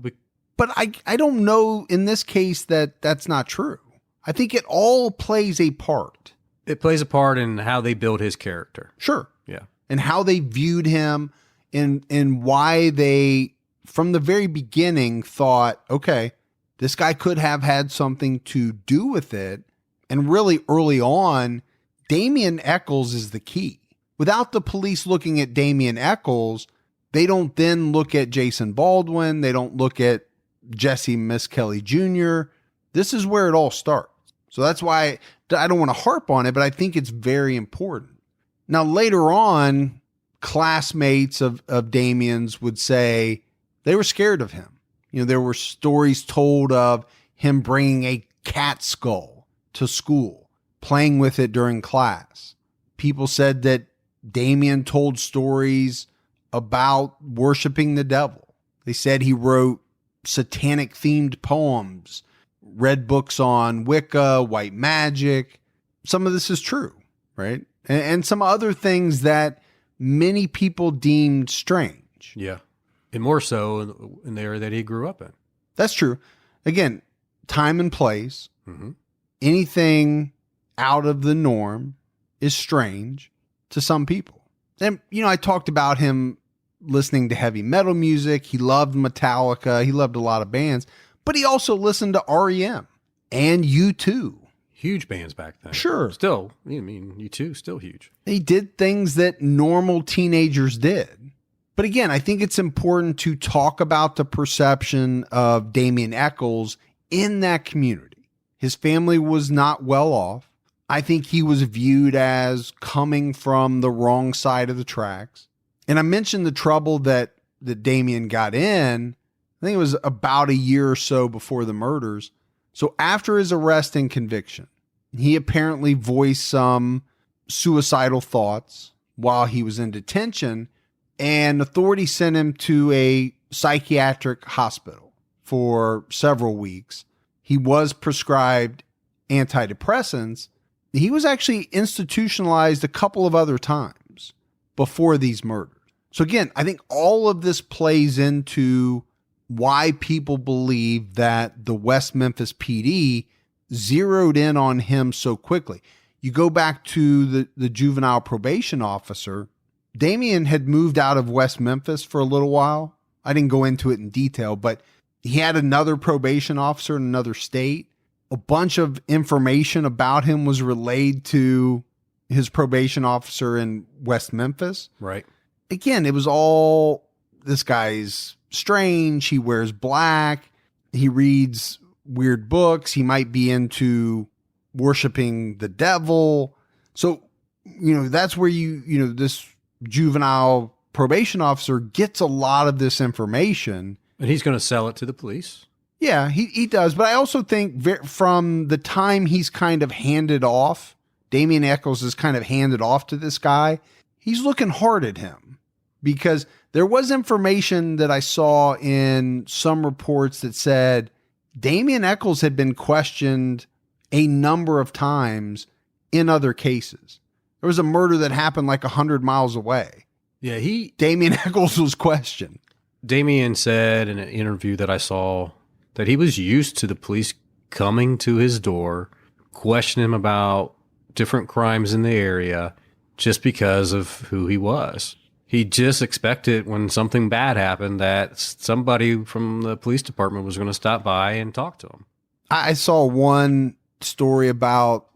but I don't know in this case that that's not true. I think it all plays a part. It plays a part in how they build his character. Sure. Yeah. And how they viewed him and why they, from the very beginning, thought, okay, this guy could have had something to do with it. And really early on, Damien Echols is the key. Without the police looking at Damien Echols, they don't then look at Jason Baldwin. They don't look at Jessie Misskelley Jr. This is where it all starts. So that's why I don't want to harp on it, but I think it's very important. Now, later on, classmates of Damien's would say they were scared of him. There were stories told of him bringing a cat skull to school, playing with it during class. People said that Damien told stories about worshiping the devil. They said he wrote satanic themed poems, read books on Wicca, white magic. some of this is true, right? And some other things that many people deemed strange. Yeah. And more so in the area that he grew up in. That's true. Again, time and place, Mm-hmm. anything out of the norm is strange to some people. And, I talked about him listening to heavy metal music. He loved Metallica. He loved a lot of bands, but he also listened to REM and U2. Huge bands back then. Sure. Still, U2, still huge. He did things that normal teenagers did. But again, I think it's important to talk about the perception of Damien Echols in that community. His family was not well off. I think he was viewed as coming from the wrong side of the tracks. And I mentioned the trouble that Damien got in. I think it was about a year or so before the murders. So after his arrest and conviction, he apparently voiced some suicidal thoughts while he was in detention, and authorities sent him to a psychiatric hospital for several weeks. He was prescribed antidepressants. He was actually institutionalized a couple of other times before these murders. So again, I think all of this plays into why people believe that the West Memphis PD zeroed in on him so quickly. You go back to the juvenile probation officer. Damien had moved out of West Memphis for a little while. I didn't go into it in detail, but he had another probation officer in another state. A bunch of information about him was relayed to his probation officer in West Memphis. Right. Again, it was all, this guy's strange. He wears black. He reads weird books. He might be into worshiping the devil. So, that's where this juvenile probation officer gets a lot of this information. And he's going to sell it to the police. Yeah, he does. But I also think from the time he's kind of handed off, Damien Echols is kind of handed off to this guy, he's looking hard at him, because there was information that I saw in some reports that said Damien Echols had been questioned a number of times in other cases. There was a murder that happened like 100 miles away. Yeah, Damien Echols was questioned. Damien said in an interview that I saw that he was used to the police coming to his door, questioning him about different crimes in the area just because of who he was. He just expected when something bad happened that somebody from the police department was going to stop by and talk to him. I saw one story about,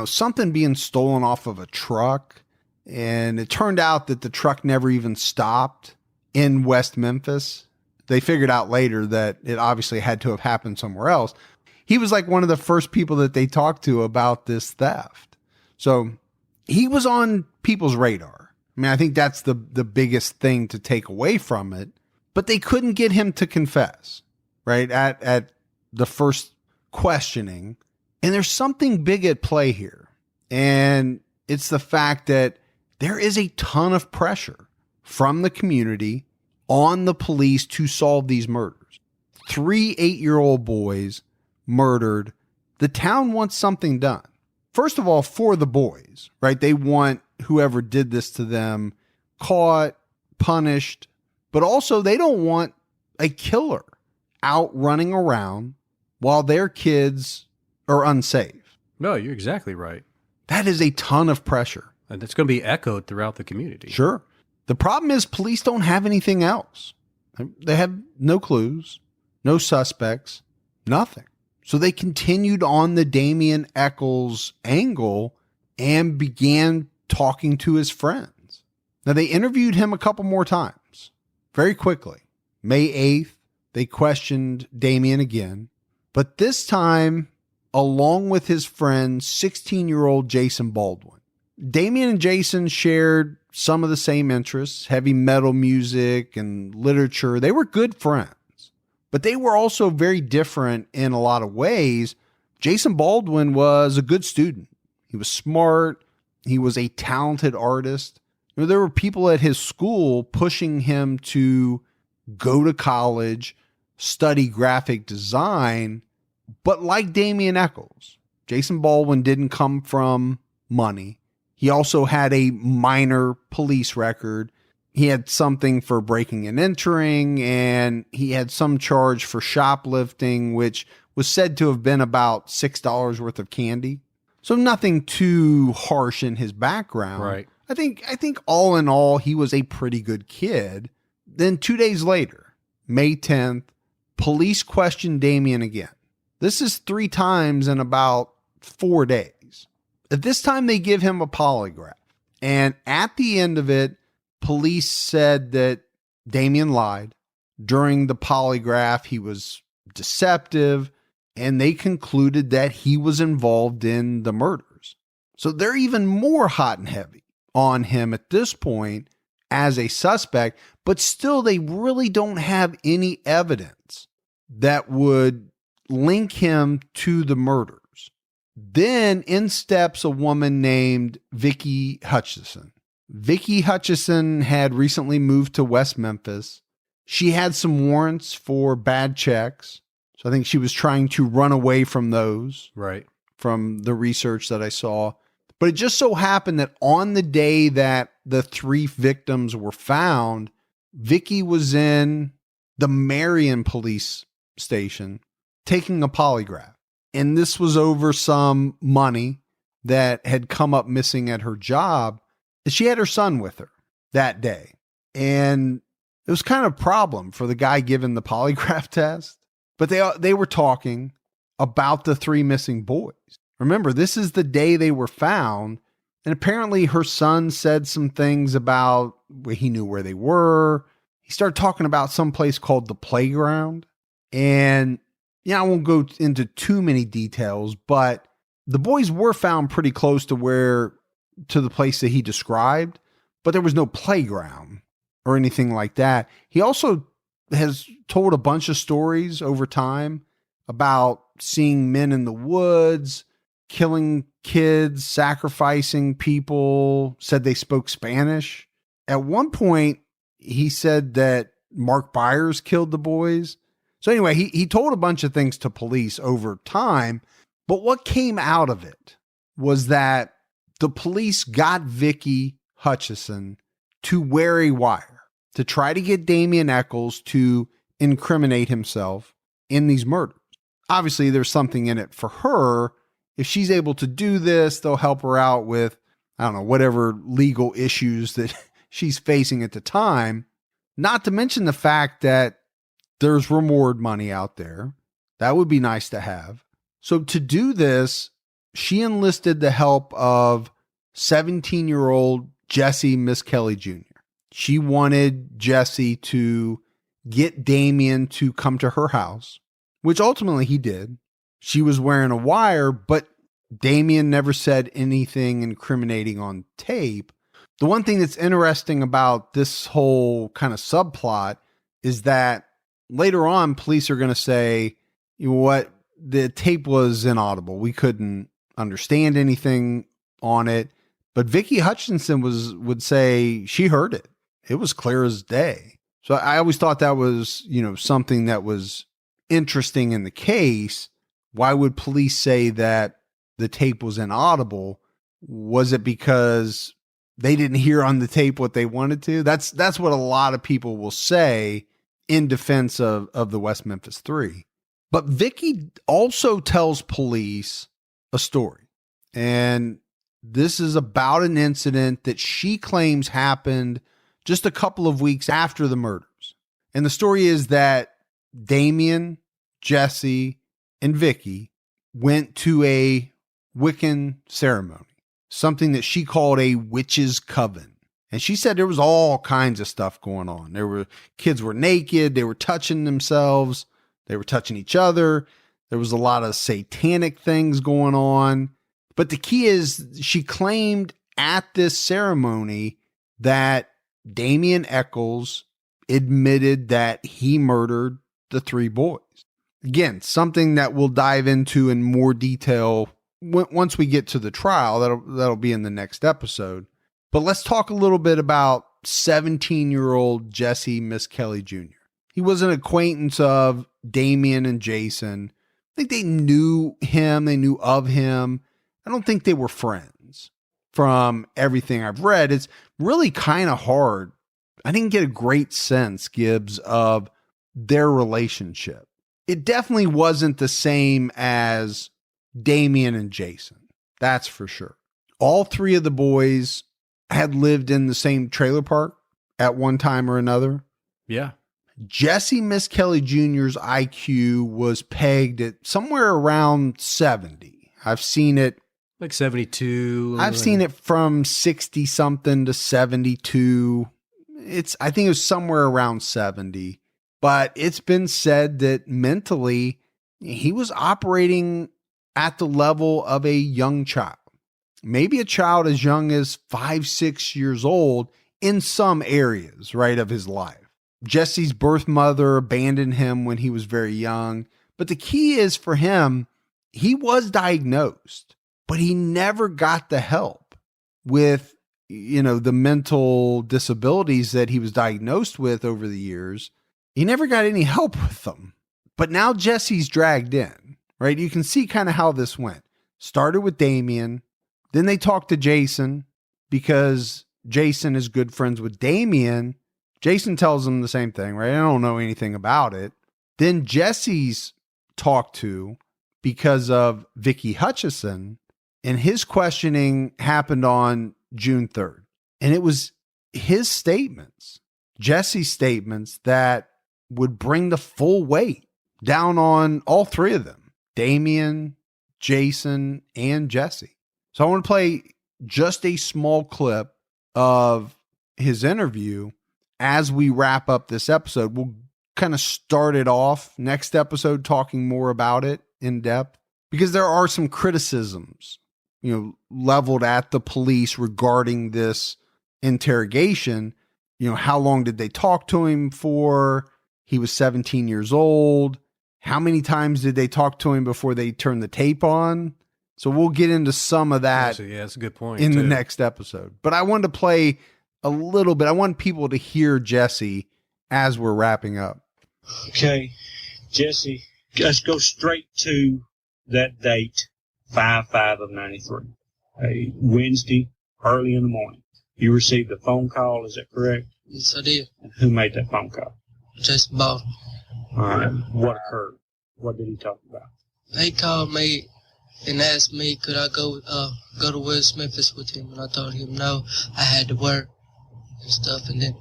something being stolen off of a truck. And it turned out that the truck never even stopped in West Memphis. They figured out later that it obviously had to have happened somewhere else. He was like one of the first people that they talked to about this theft. So he was on people's radar. I mean, I think that's the biggest thing to take away from it. But they couldn't get him to confess, right, at the first questioning. And there's something big at play here. And it's the fact that there is a ton of pressure from the community on the police to solve these murders. 3 8-year-old boys murdered. The town wants something done. First of all, for the boys, right? They want whoever did this to them caught, punished, but also they don't want a killer out running around while their kids are unsafe. No, you're exactly right. That is a ton of pressure. And it's going to be echoed throughout the community. Sure. The problem is police don't have anything else. They have no clues, no suspects, nothing. So they continued on the Damien Echols angle and began talking to his friends. Now, they interviewed him a couple more times, very quickly. May 8th, they questioned Damien again, but this time, along with his friend, 16-year-old Jason Baldwin. Damien and Jason shared some of the same interests, heavy metal music and literature. They were good friends, but they were also very different in a lot of ways. Jason Baldwin was a good student. He was smart. He was a talented artist. There were people at his school pushing him to go to college, study graphic design. But like Damien Echols, Jason Baldwin didn't come from money. He also had a minor police record. He had something for breaking and entering, and he had some charge for shoplifting, which was said to have been about $6 worth of candy. So nothing too harsh in his background. Right. I think all in all, he was a pretty good kid. Then 2 days later, May 10th, police questioned Damien again. This is 3 times in about 4 days. At this time, they give him a polygraph. And at the end of it, police said that Damien lied. During the polygraph, he was deceptive, and they concluded that he was involved in the murders. So they're even more hot and heavy on him at this point as a suspect, but still they really don't have any evidence that would link him to the murders. Then in steps a woman named Vicky Hutchison. Vicky Hutchison had recently moved to West Memphis. She had some warrants for bad checks. So I think she was trying to run away from those. Right. From the research that I saw. But it just so happened that on the day that the 3 victims were found, Vicky was in the Marion police station taking a polygraph. And this was over some money that had come up missing at her job. She had her son with her that day. And it was kind of a problem for the guy giving the polygraph test. But they were talking about the 3 missing boys. Remember, this is the day they were found. And apparently her son said some things about he knew where they were. He started talking about some place called the playground. And I won't go into too many details, but the boys were found pretty close to the place that he described, but there was no playground or anything like that. He also has told a bunch of stories over time about seeing men in the woods, killing kids, sacrificing people, said they spoke Spanish. At one point, he said that Mark Byers killed the boys. So anyway, he told a bunch of things to police over time, but what came out of it was that the police got Vicky Hutchison to wear a wire to try to get Damien Echols to incriminate himself in these murders. Obviously, there's something in it for her. If she's able to do this, they'll help her out with, whatever legal issues that she's facing at the time. Not to mention the fact that there's reward money out there. That would be nice to have. So to do this, she enlisted the help of 17-year-old Jessie Misskelley Jr. She wanted Jessie to get Damien to come to her house, which ultimately he did. She was wearing a wire, but Damien never said anything incriminating on tape. The one thing that's interesting about this whole kind of subplot is that later on, police are going to say, you know what, the tape was inaudible. We couldn't understand anything on it. But Vicky Hutchinson would say she heard it. It was clear as day. So I always thought that was, something that was interesting in the case. Why would police say that the tape was inaudible? Was it because they didn't hear on the tape what they wanted to? That's what a lot of people will say in defense of the West Memphis 3. But Vicky also tells police a story. And this is about an incident that she claims happened just a couple of weeks after the murders. And the story is that Damien, Jessie, and Vicky went to a Wiccan ceremony, something that she called a witch's coven. And she said there was all kinds of stuff going on. Kids were naked. They were touching themselves. They were touching each other. There was a lot of satanic things going on. But the key is she claimed at this ceremony that Damien Echols admitted that he murdered the 3 boys. Again, something that we'll dive into in more detail once we get to the trial. That'll be in the next episode. But let's talk a little bit about 17-year-old Jessie Misskelley Jr. He was an acquaintance of Damien and Jason. think they knew him. They knew of him. I don't think they were friends. From everything I've read, it's really kind of hard. I didn't get a great sense, Gibbs, of their relationship. It definitely wasn't the same as Damien and Jason. That's for sure. All three of the boys had lived in the same trailer park at one time or another. Yeah. Jessie Misskelley Jr.'s IQ was pegged at somewhere around 70. I've seen it. Like 72. I've seen it from 60 something to 72. I think it was somewhere around 70. But it's been said that mentally he was operating at the level of a young child. Maybe a child as young as 5, 6 years old in some areas, right, of his life. Jessie's birth mother abandoned him when he was very young. But the key is for him, he was diagnosed, but he never got the help with, the mental disabilities that he was diagnosed with over the years. He never got any help with them. But now Jessie's dragged in, right? You can see kind of how this went. Started with Damien. Then they talked to Jason because Jason is good friends with Damien. Jason tells them the same thing, right? I don't know anything about it. Then Jessie's talked to because of Vicky Hutchison, and his questioning happened on June 3rd. And it was his statements, Jessie's statements, that would bring the full weight down on all three of them, Damien, Jason, and Jessie. So I want to play just a small clip of his interview as we wrap up this episode. We'll kind of start it off next episode talking more about it in depth, because there are some criticisms, leveled at the police regarding this interrogation. How long did they talk to him for? He was 17 years old. How many times did they talk to him before they turned the tape on? So we'll get into some of that. Actually, yeah, that's a good point in the next episode. But I wanted to play a little bit. I want people to hear Jessie as we're wrapping up. Okay, Jessie, let's go straight to that date, 5/5 of 93. Wednesday, early in the morning. You received a phone call, is that correct? Yes, I did. And who made that phone call? Jason Baldwin. All right. What occurred? What did he talk about? He called me and asked me could I go to West Memphis with him, and I told him no, I had to work and stuff. And then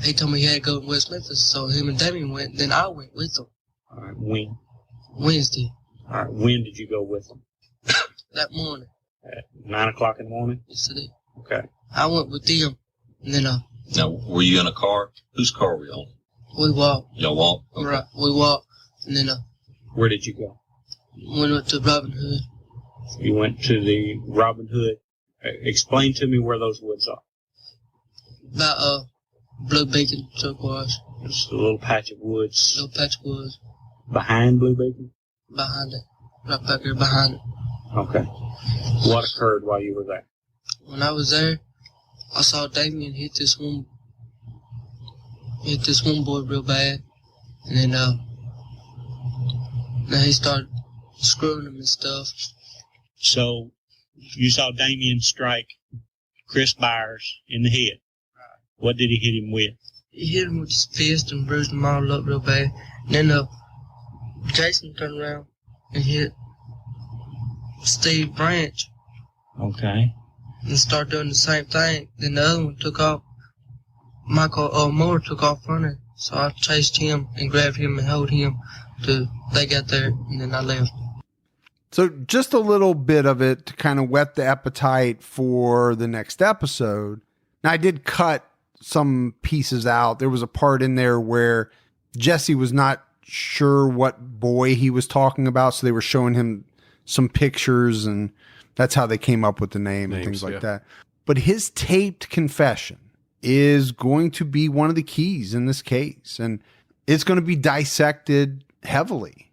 he told me he had to go to West Memphis, so him and Damien went. Then I went with them. All right. When? Wednesday. All right. When did you go with them? That morning. At 9 o'clock in the morning? Yes, I did. Okay. I went with them, and then Now, were you in a car? Whose car were you on? we walked. Y'all walked? Okay. Right, we walked, and then Where did you go? we went to Robin Hood. You went to the Robin Hood. Explain to me where those woods are. About Blue Beacon Turquoise. Just a little patch of woods. Little patch of woods Behind Blue Beacon? behind it. Right back here behind it. Okay. What occurred while you were there? When I was there, I saw Damien hit this one boy real bad, and then he started screwing him and stuff. So, you saw Damien strike Chris Byers in the head. What did he hit him with? He hit him with his fist and bruised him all up real bad. And then Jason turned around and hit Stevie Branch Okay. and started doing the same thing. Then the other one took off. Michael Moore took off running. So I chased him and grabbed him and held him till they got there, and then I left. So just a little bit of it to kind of whet the appetite for the next episode. Now, I did cut some pieces out. There was a part in there where Jessie was not sure what boy he was talking about, so they were showing him some pictures, and that's how they came up with the name and things like that. But his taped confession is going to be one of the keys in this case, and it's going to be dissected heavily,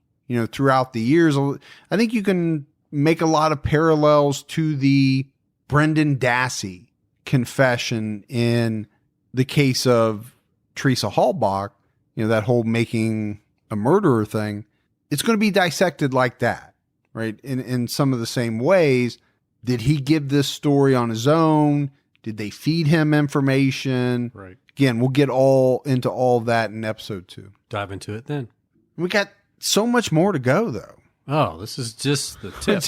throughout the years. I think you can make a lot of parallels to the Brendan Dassey confession in the case of Teresa Halbach, that whole making a murderer thing. it's going to be dissected like that, right? In some of the same ways. Did he give this story on his own? Did they feed him information? Right. Again, we'll get all into all of that in episode 2. Dive into it then. We got so much more to go, though. Oh, this is just the tip.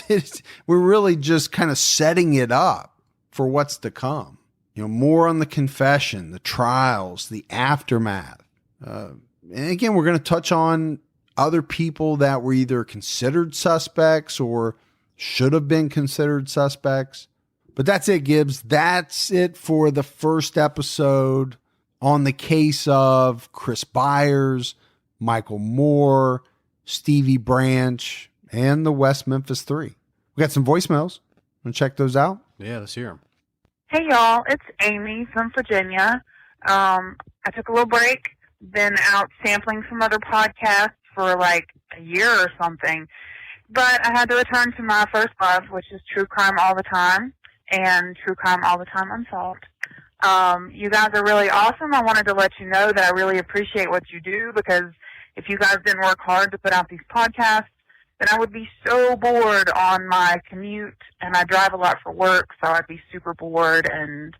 We're really just kind of setting it up for what's to come. You know, more on the confession, the trials, the aftermath. And again, we're going to touch on other people that were either considered suspects or should have been considered suspects. But that's it, Gibbs. That's it for the first episode on the case of Chris Byers, Michael Moore, Stevie Branch, and the West Memphis 3. We got some voicemails. Want to check those out? Yeah, let's hear them. Hey, y'all. It's Amy from Virginia. I took a little break, been out sampling some other podcasts for like a year or something. But I had to return to my first love, which is True Crime All the Time and True Crime All the Time Unsolved. You guys are really awesome. I wanted to let you know that I really appreciate what you do, because if you guys didn't work hard to put out these podcasts, then I would be so bored on my commute, and I drive a lot for work, so I'd be super bored and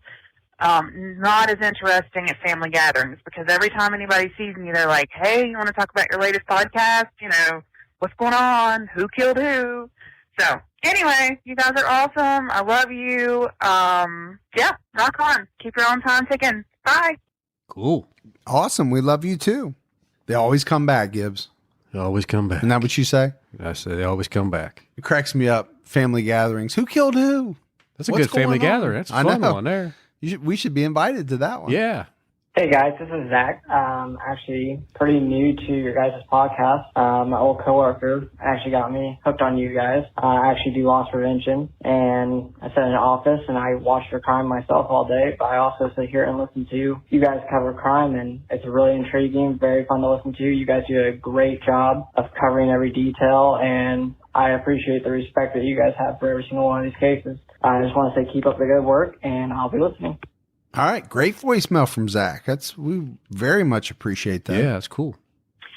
not as interesting at family gatherings, because every time anybody sees me, they're like, hey, you want to talk about your latest podcast? You know, what's going on? Who killed who? So anyway, you guys are awesome. I love you. Yeah, rock on. Keep your own time ticking. Bye. Cool. Awesome. We love you too. They always come back, Gibbs. They always come back. Isn't that what you say? I say they always come back. It cracks me up. Family gatherings. Who killed who? That's a What's good family going on? gathering. That's a I fun know. one there. We should be invited to that one. Yeah. Hey guys, this is Zach. Actually pretty new to your guys' podcast. My old coworker actually got me hooked on you guys. I actually do loss prevention, and I sit in an office and I watch for crime myself all day, but I also sit here and listen to you guys cover crime, and it's really intriguing, very fun to listen to. You guys do a great job of covering every detail, and I appreciate the respect that you guys have for every single one of these cases. I just want to say keep up the good work, and I'll be listening. All right. Great voicemail from Zach. We very much appreciate that. Yeah, that's cool.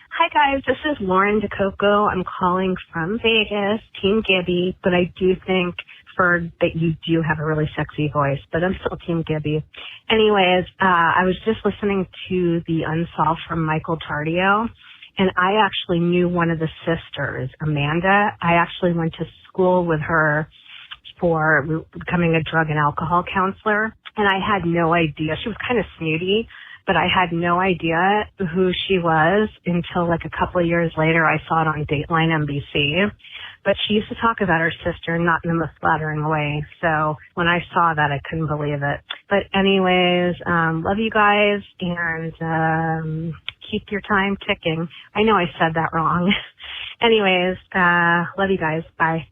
Hi, guys. This is Lauren DeCoco. I'm calling from Vegas, Team Gibby, but I do think that you do have a really sexy voice, but I'm still Team Gibby. Anyways, I was just listening to the Unsolved from Michael Tardio, and I actually knew one of the sisters, Amanda. I actually went to school with her for becoming a drug and alcohol counselor, and I had no idea. She was kind of snooty, but I had no idea who she was until like a couple of years later. I saw it on Dateline NBC, but she used to talk about her sister, not in the most flattering way. So when I saw that, I couldn't believe it. But anyways, love you guys, and keep your time ticking. I know I said that wrong. Anyways, love you guys. Bye.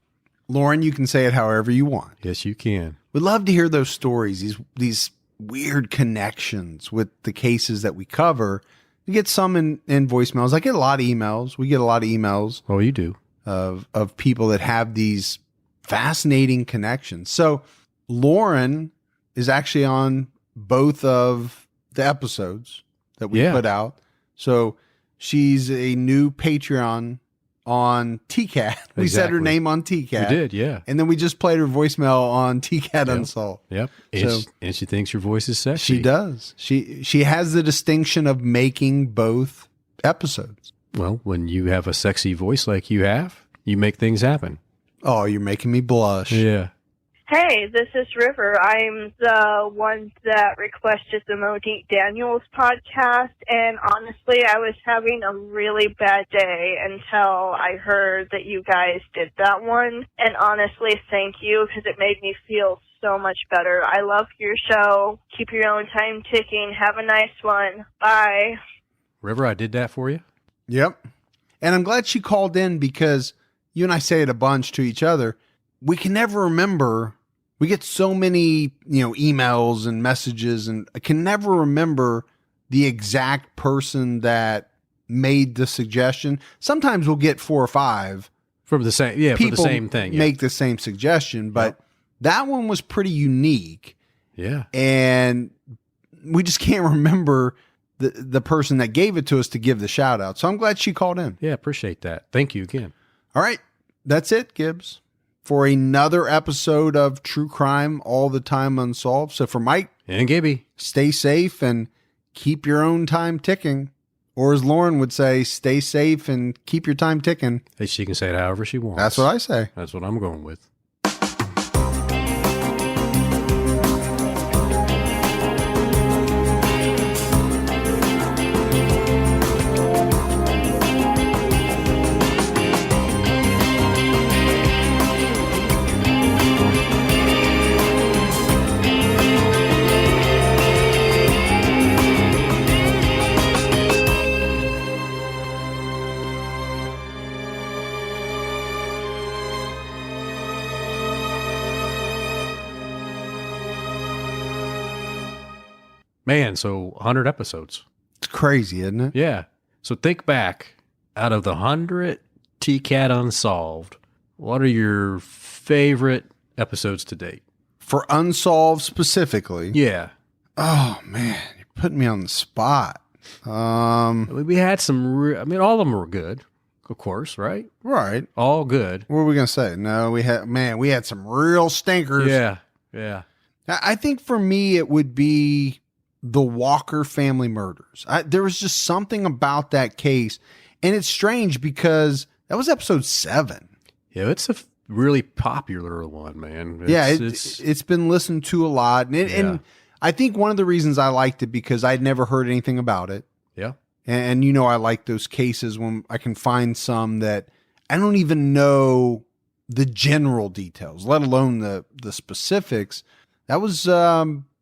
Lauren, you can say it however you want. Yes, you can. We'd love to hear those stories, these weird connections with the cases that we cover. We get some in voicemails. I get a lot of emails. We get a lot of emails. Oh, you do. Of people that have these fascinating connections. So Lauren is actually on both of the episodes that we put out. So she's a new Patreon on TCAT. We said her name on TCAT. We did, yeah. And then we just played her voicemail on TCAT Unsolved. Yep. And she thinks your voice is sexy. She does. She has the distinction of making both episodes. Well, when you have a sexy voice like you have, you make things happen. Oh, you're making me blush. Yeah. Hey, this is River. I'm the one that requested the Monique Daniels podcast, and honestly, I was having a really bad day until I heard that you guys did that one, and honestly, thank you, because it made me feel so much better. I love your show. Keep your own time ticking. Have a nice one. Bye. River, I did that for you. Yep. And I'm glad she called in, because you and I say it a bunch to each other. We can never remember. We get so many, emails and messages, and I can never remember the exact person that made the suggestion. Sometimes we'll get 4 or 5 from the same, for the same thing. Make the same suggestion, but that one was pretty unique. Yeah. And we just can't remember the person that gave it to us to give the shout out. So I'm glad she called in. Yeah, appreciate that. Thank you again. All right. That's it, Gibbs, for another episode of True Crime All the Time Unsolved. So for Mike and Gibby, stay safe and keep your own time ticking. Or as Lauren would say, stay safe and keep your time ticking. Hey, she can say it however she wants. That's what I say. That's what I'm going with. Man, so 100 episodes. It's crazy, isn't it? Yeah. So think back, out of the 100 TCAT Unsolved, what are your favorite episodes to date? For Unsolved specifically? Yeah. Oh, man. You're putting me on the spot. We had some, all of them were good, of course, right? Right. All good. What were we going to say? No, we had some real stinkers. Yeah. Yeah. I think for me, it would be the Walker family murders. There was just something about that case. And it's strange because that was episode 7. Yeah, it's a really popular one, man. It's been listened to a lot. And I think one of the reasons I liked it because I'd never heard anything about it. Yeah. And I like those cases when I can find some that I don't even know the general details, let alone the specifics. That was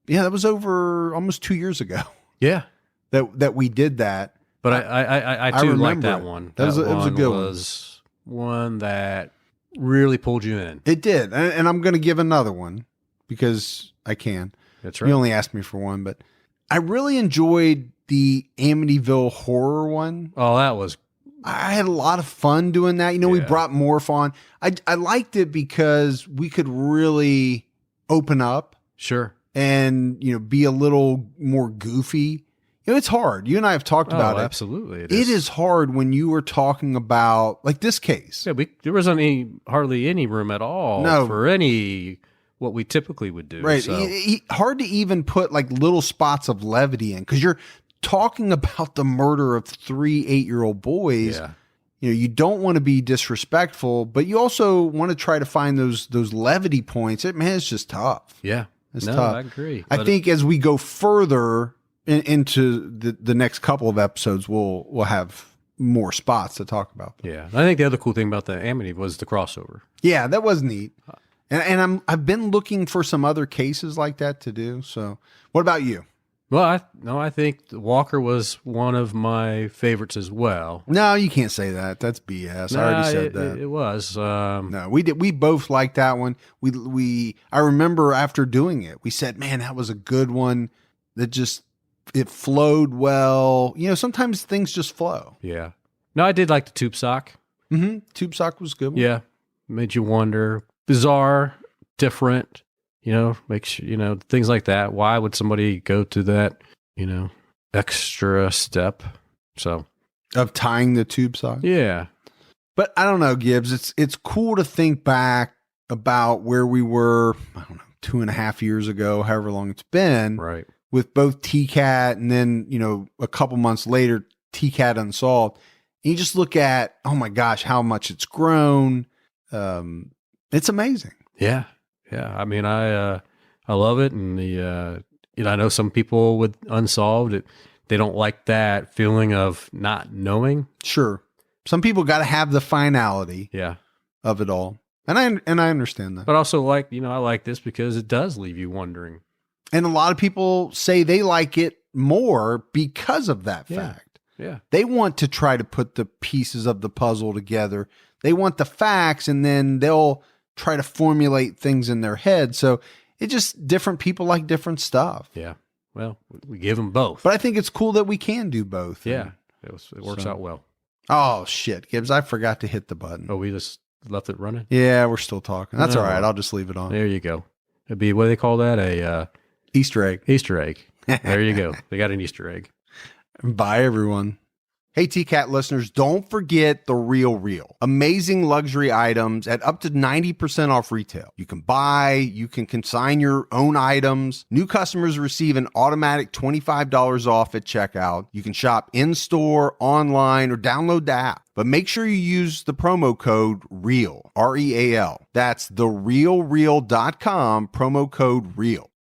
that was over almost 2 years ago. Yeah, that we did that. But I too like that one. It was a good one. Was one that really pulled you in. It did, and I'm going to give another one because I can. That's right. You only asked me for one, but I really enjoyed the Amityville horror one. Oh, that was. I had a lot of fun doing that. We brought Morph on. I liked it because we could really open up. Sure. And, be a little more goofy. It's hard. You and I have talked about it. Absolutely. It is hard when you were talking about, like this case. Yeah, there wasn't hardly any room at all for what we typically would do. Right. So. Hard to even put like little spots of levity in because you're talking about the murder of 3 8-year-old boys. Yeah. You don't want to be disrespectful, but you also want to try to find those levity points. It's just tough. Yeah. It's tough. I agree. I think as we go further into the next couple of episodes, we'll have more spots to talk about. Yeah. I think the other cool thing about the Amity was the crossover. Yeah, that was neat. And I've been looking for some other cases like that to do. So what about you? Well, I think Walker was one of my favorites as well. No, you can't say that. That's BS. I already said that. It was. No, we did. We both liked that one. I remember after doing it, we said, "Man, that was a good one. It flowed well." Sometimes things just flow. Yeah. No, I did like the tube sock. Mm-hmm. Tube sock was a good one. Yeah, made you wonder. Bizarre, different. Make sure, things like that. Why would somebody go to that, extra step? So of tying the tube sock. Yeah. But I don't know, Gibbs. It's cool to think back about where we were, I don't know, 2.5 years ago, however long it's been. Right. With both TCAT and then, a couple months later, TCAT Unsolved. And you just look at, oh my gosh, how much it's grown. It's amazing. Yeah. Yeah, I love it, and I know some people with Unsolved, they don't like that feeling of not knowing. Sure, some people got to have the finality, of it all, and I understand that. But also, I like this because it does leave you wondering. And a lot of people say they like it more because of that fact. Yeah, they want to try to put the pieces of the puzzle together. They want the facts, and then they'll try to formulate things in their head. So it just different people like different stuff. Yeah. Well, we give them both. But I think it's cool that we can do both. Yeah. It works out well. Oh, shit, Gibbs. I forgot to hit the button. Oh, we just left it running? Yeah, we're still talking. That's all right. I'll just leave it on. There you go. It'd be, what do they call that? A Easter egg. Easter egg. There you go. They got an Easter egg. Bye, everyone. Hey, TCAT listeners, don't forget The Real. Amazing luxury items at up to 90% off retail. You can buy, you can consign your own items. New customers receive an automatic $25 off at checkout. You can shop in-store, online, or download the app. But make sure you use the promo code REAL, R-E-A-L. That's therealreal.com, promo code REAL.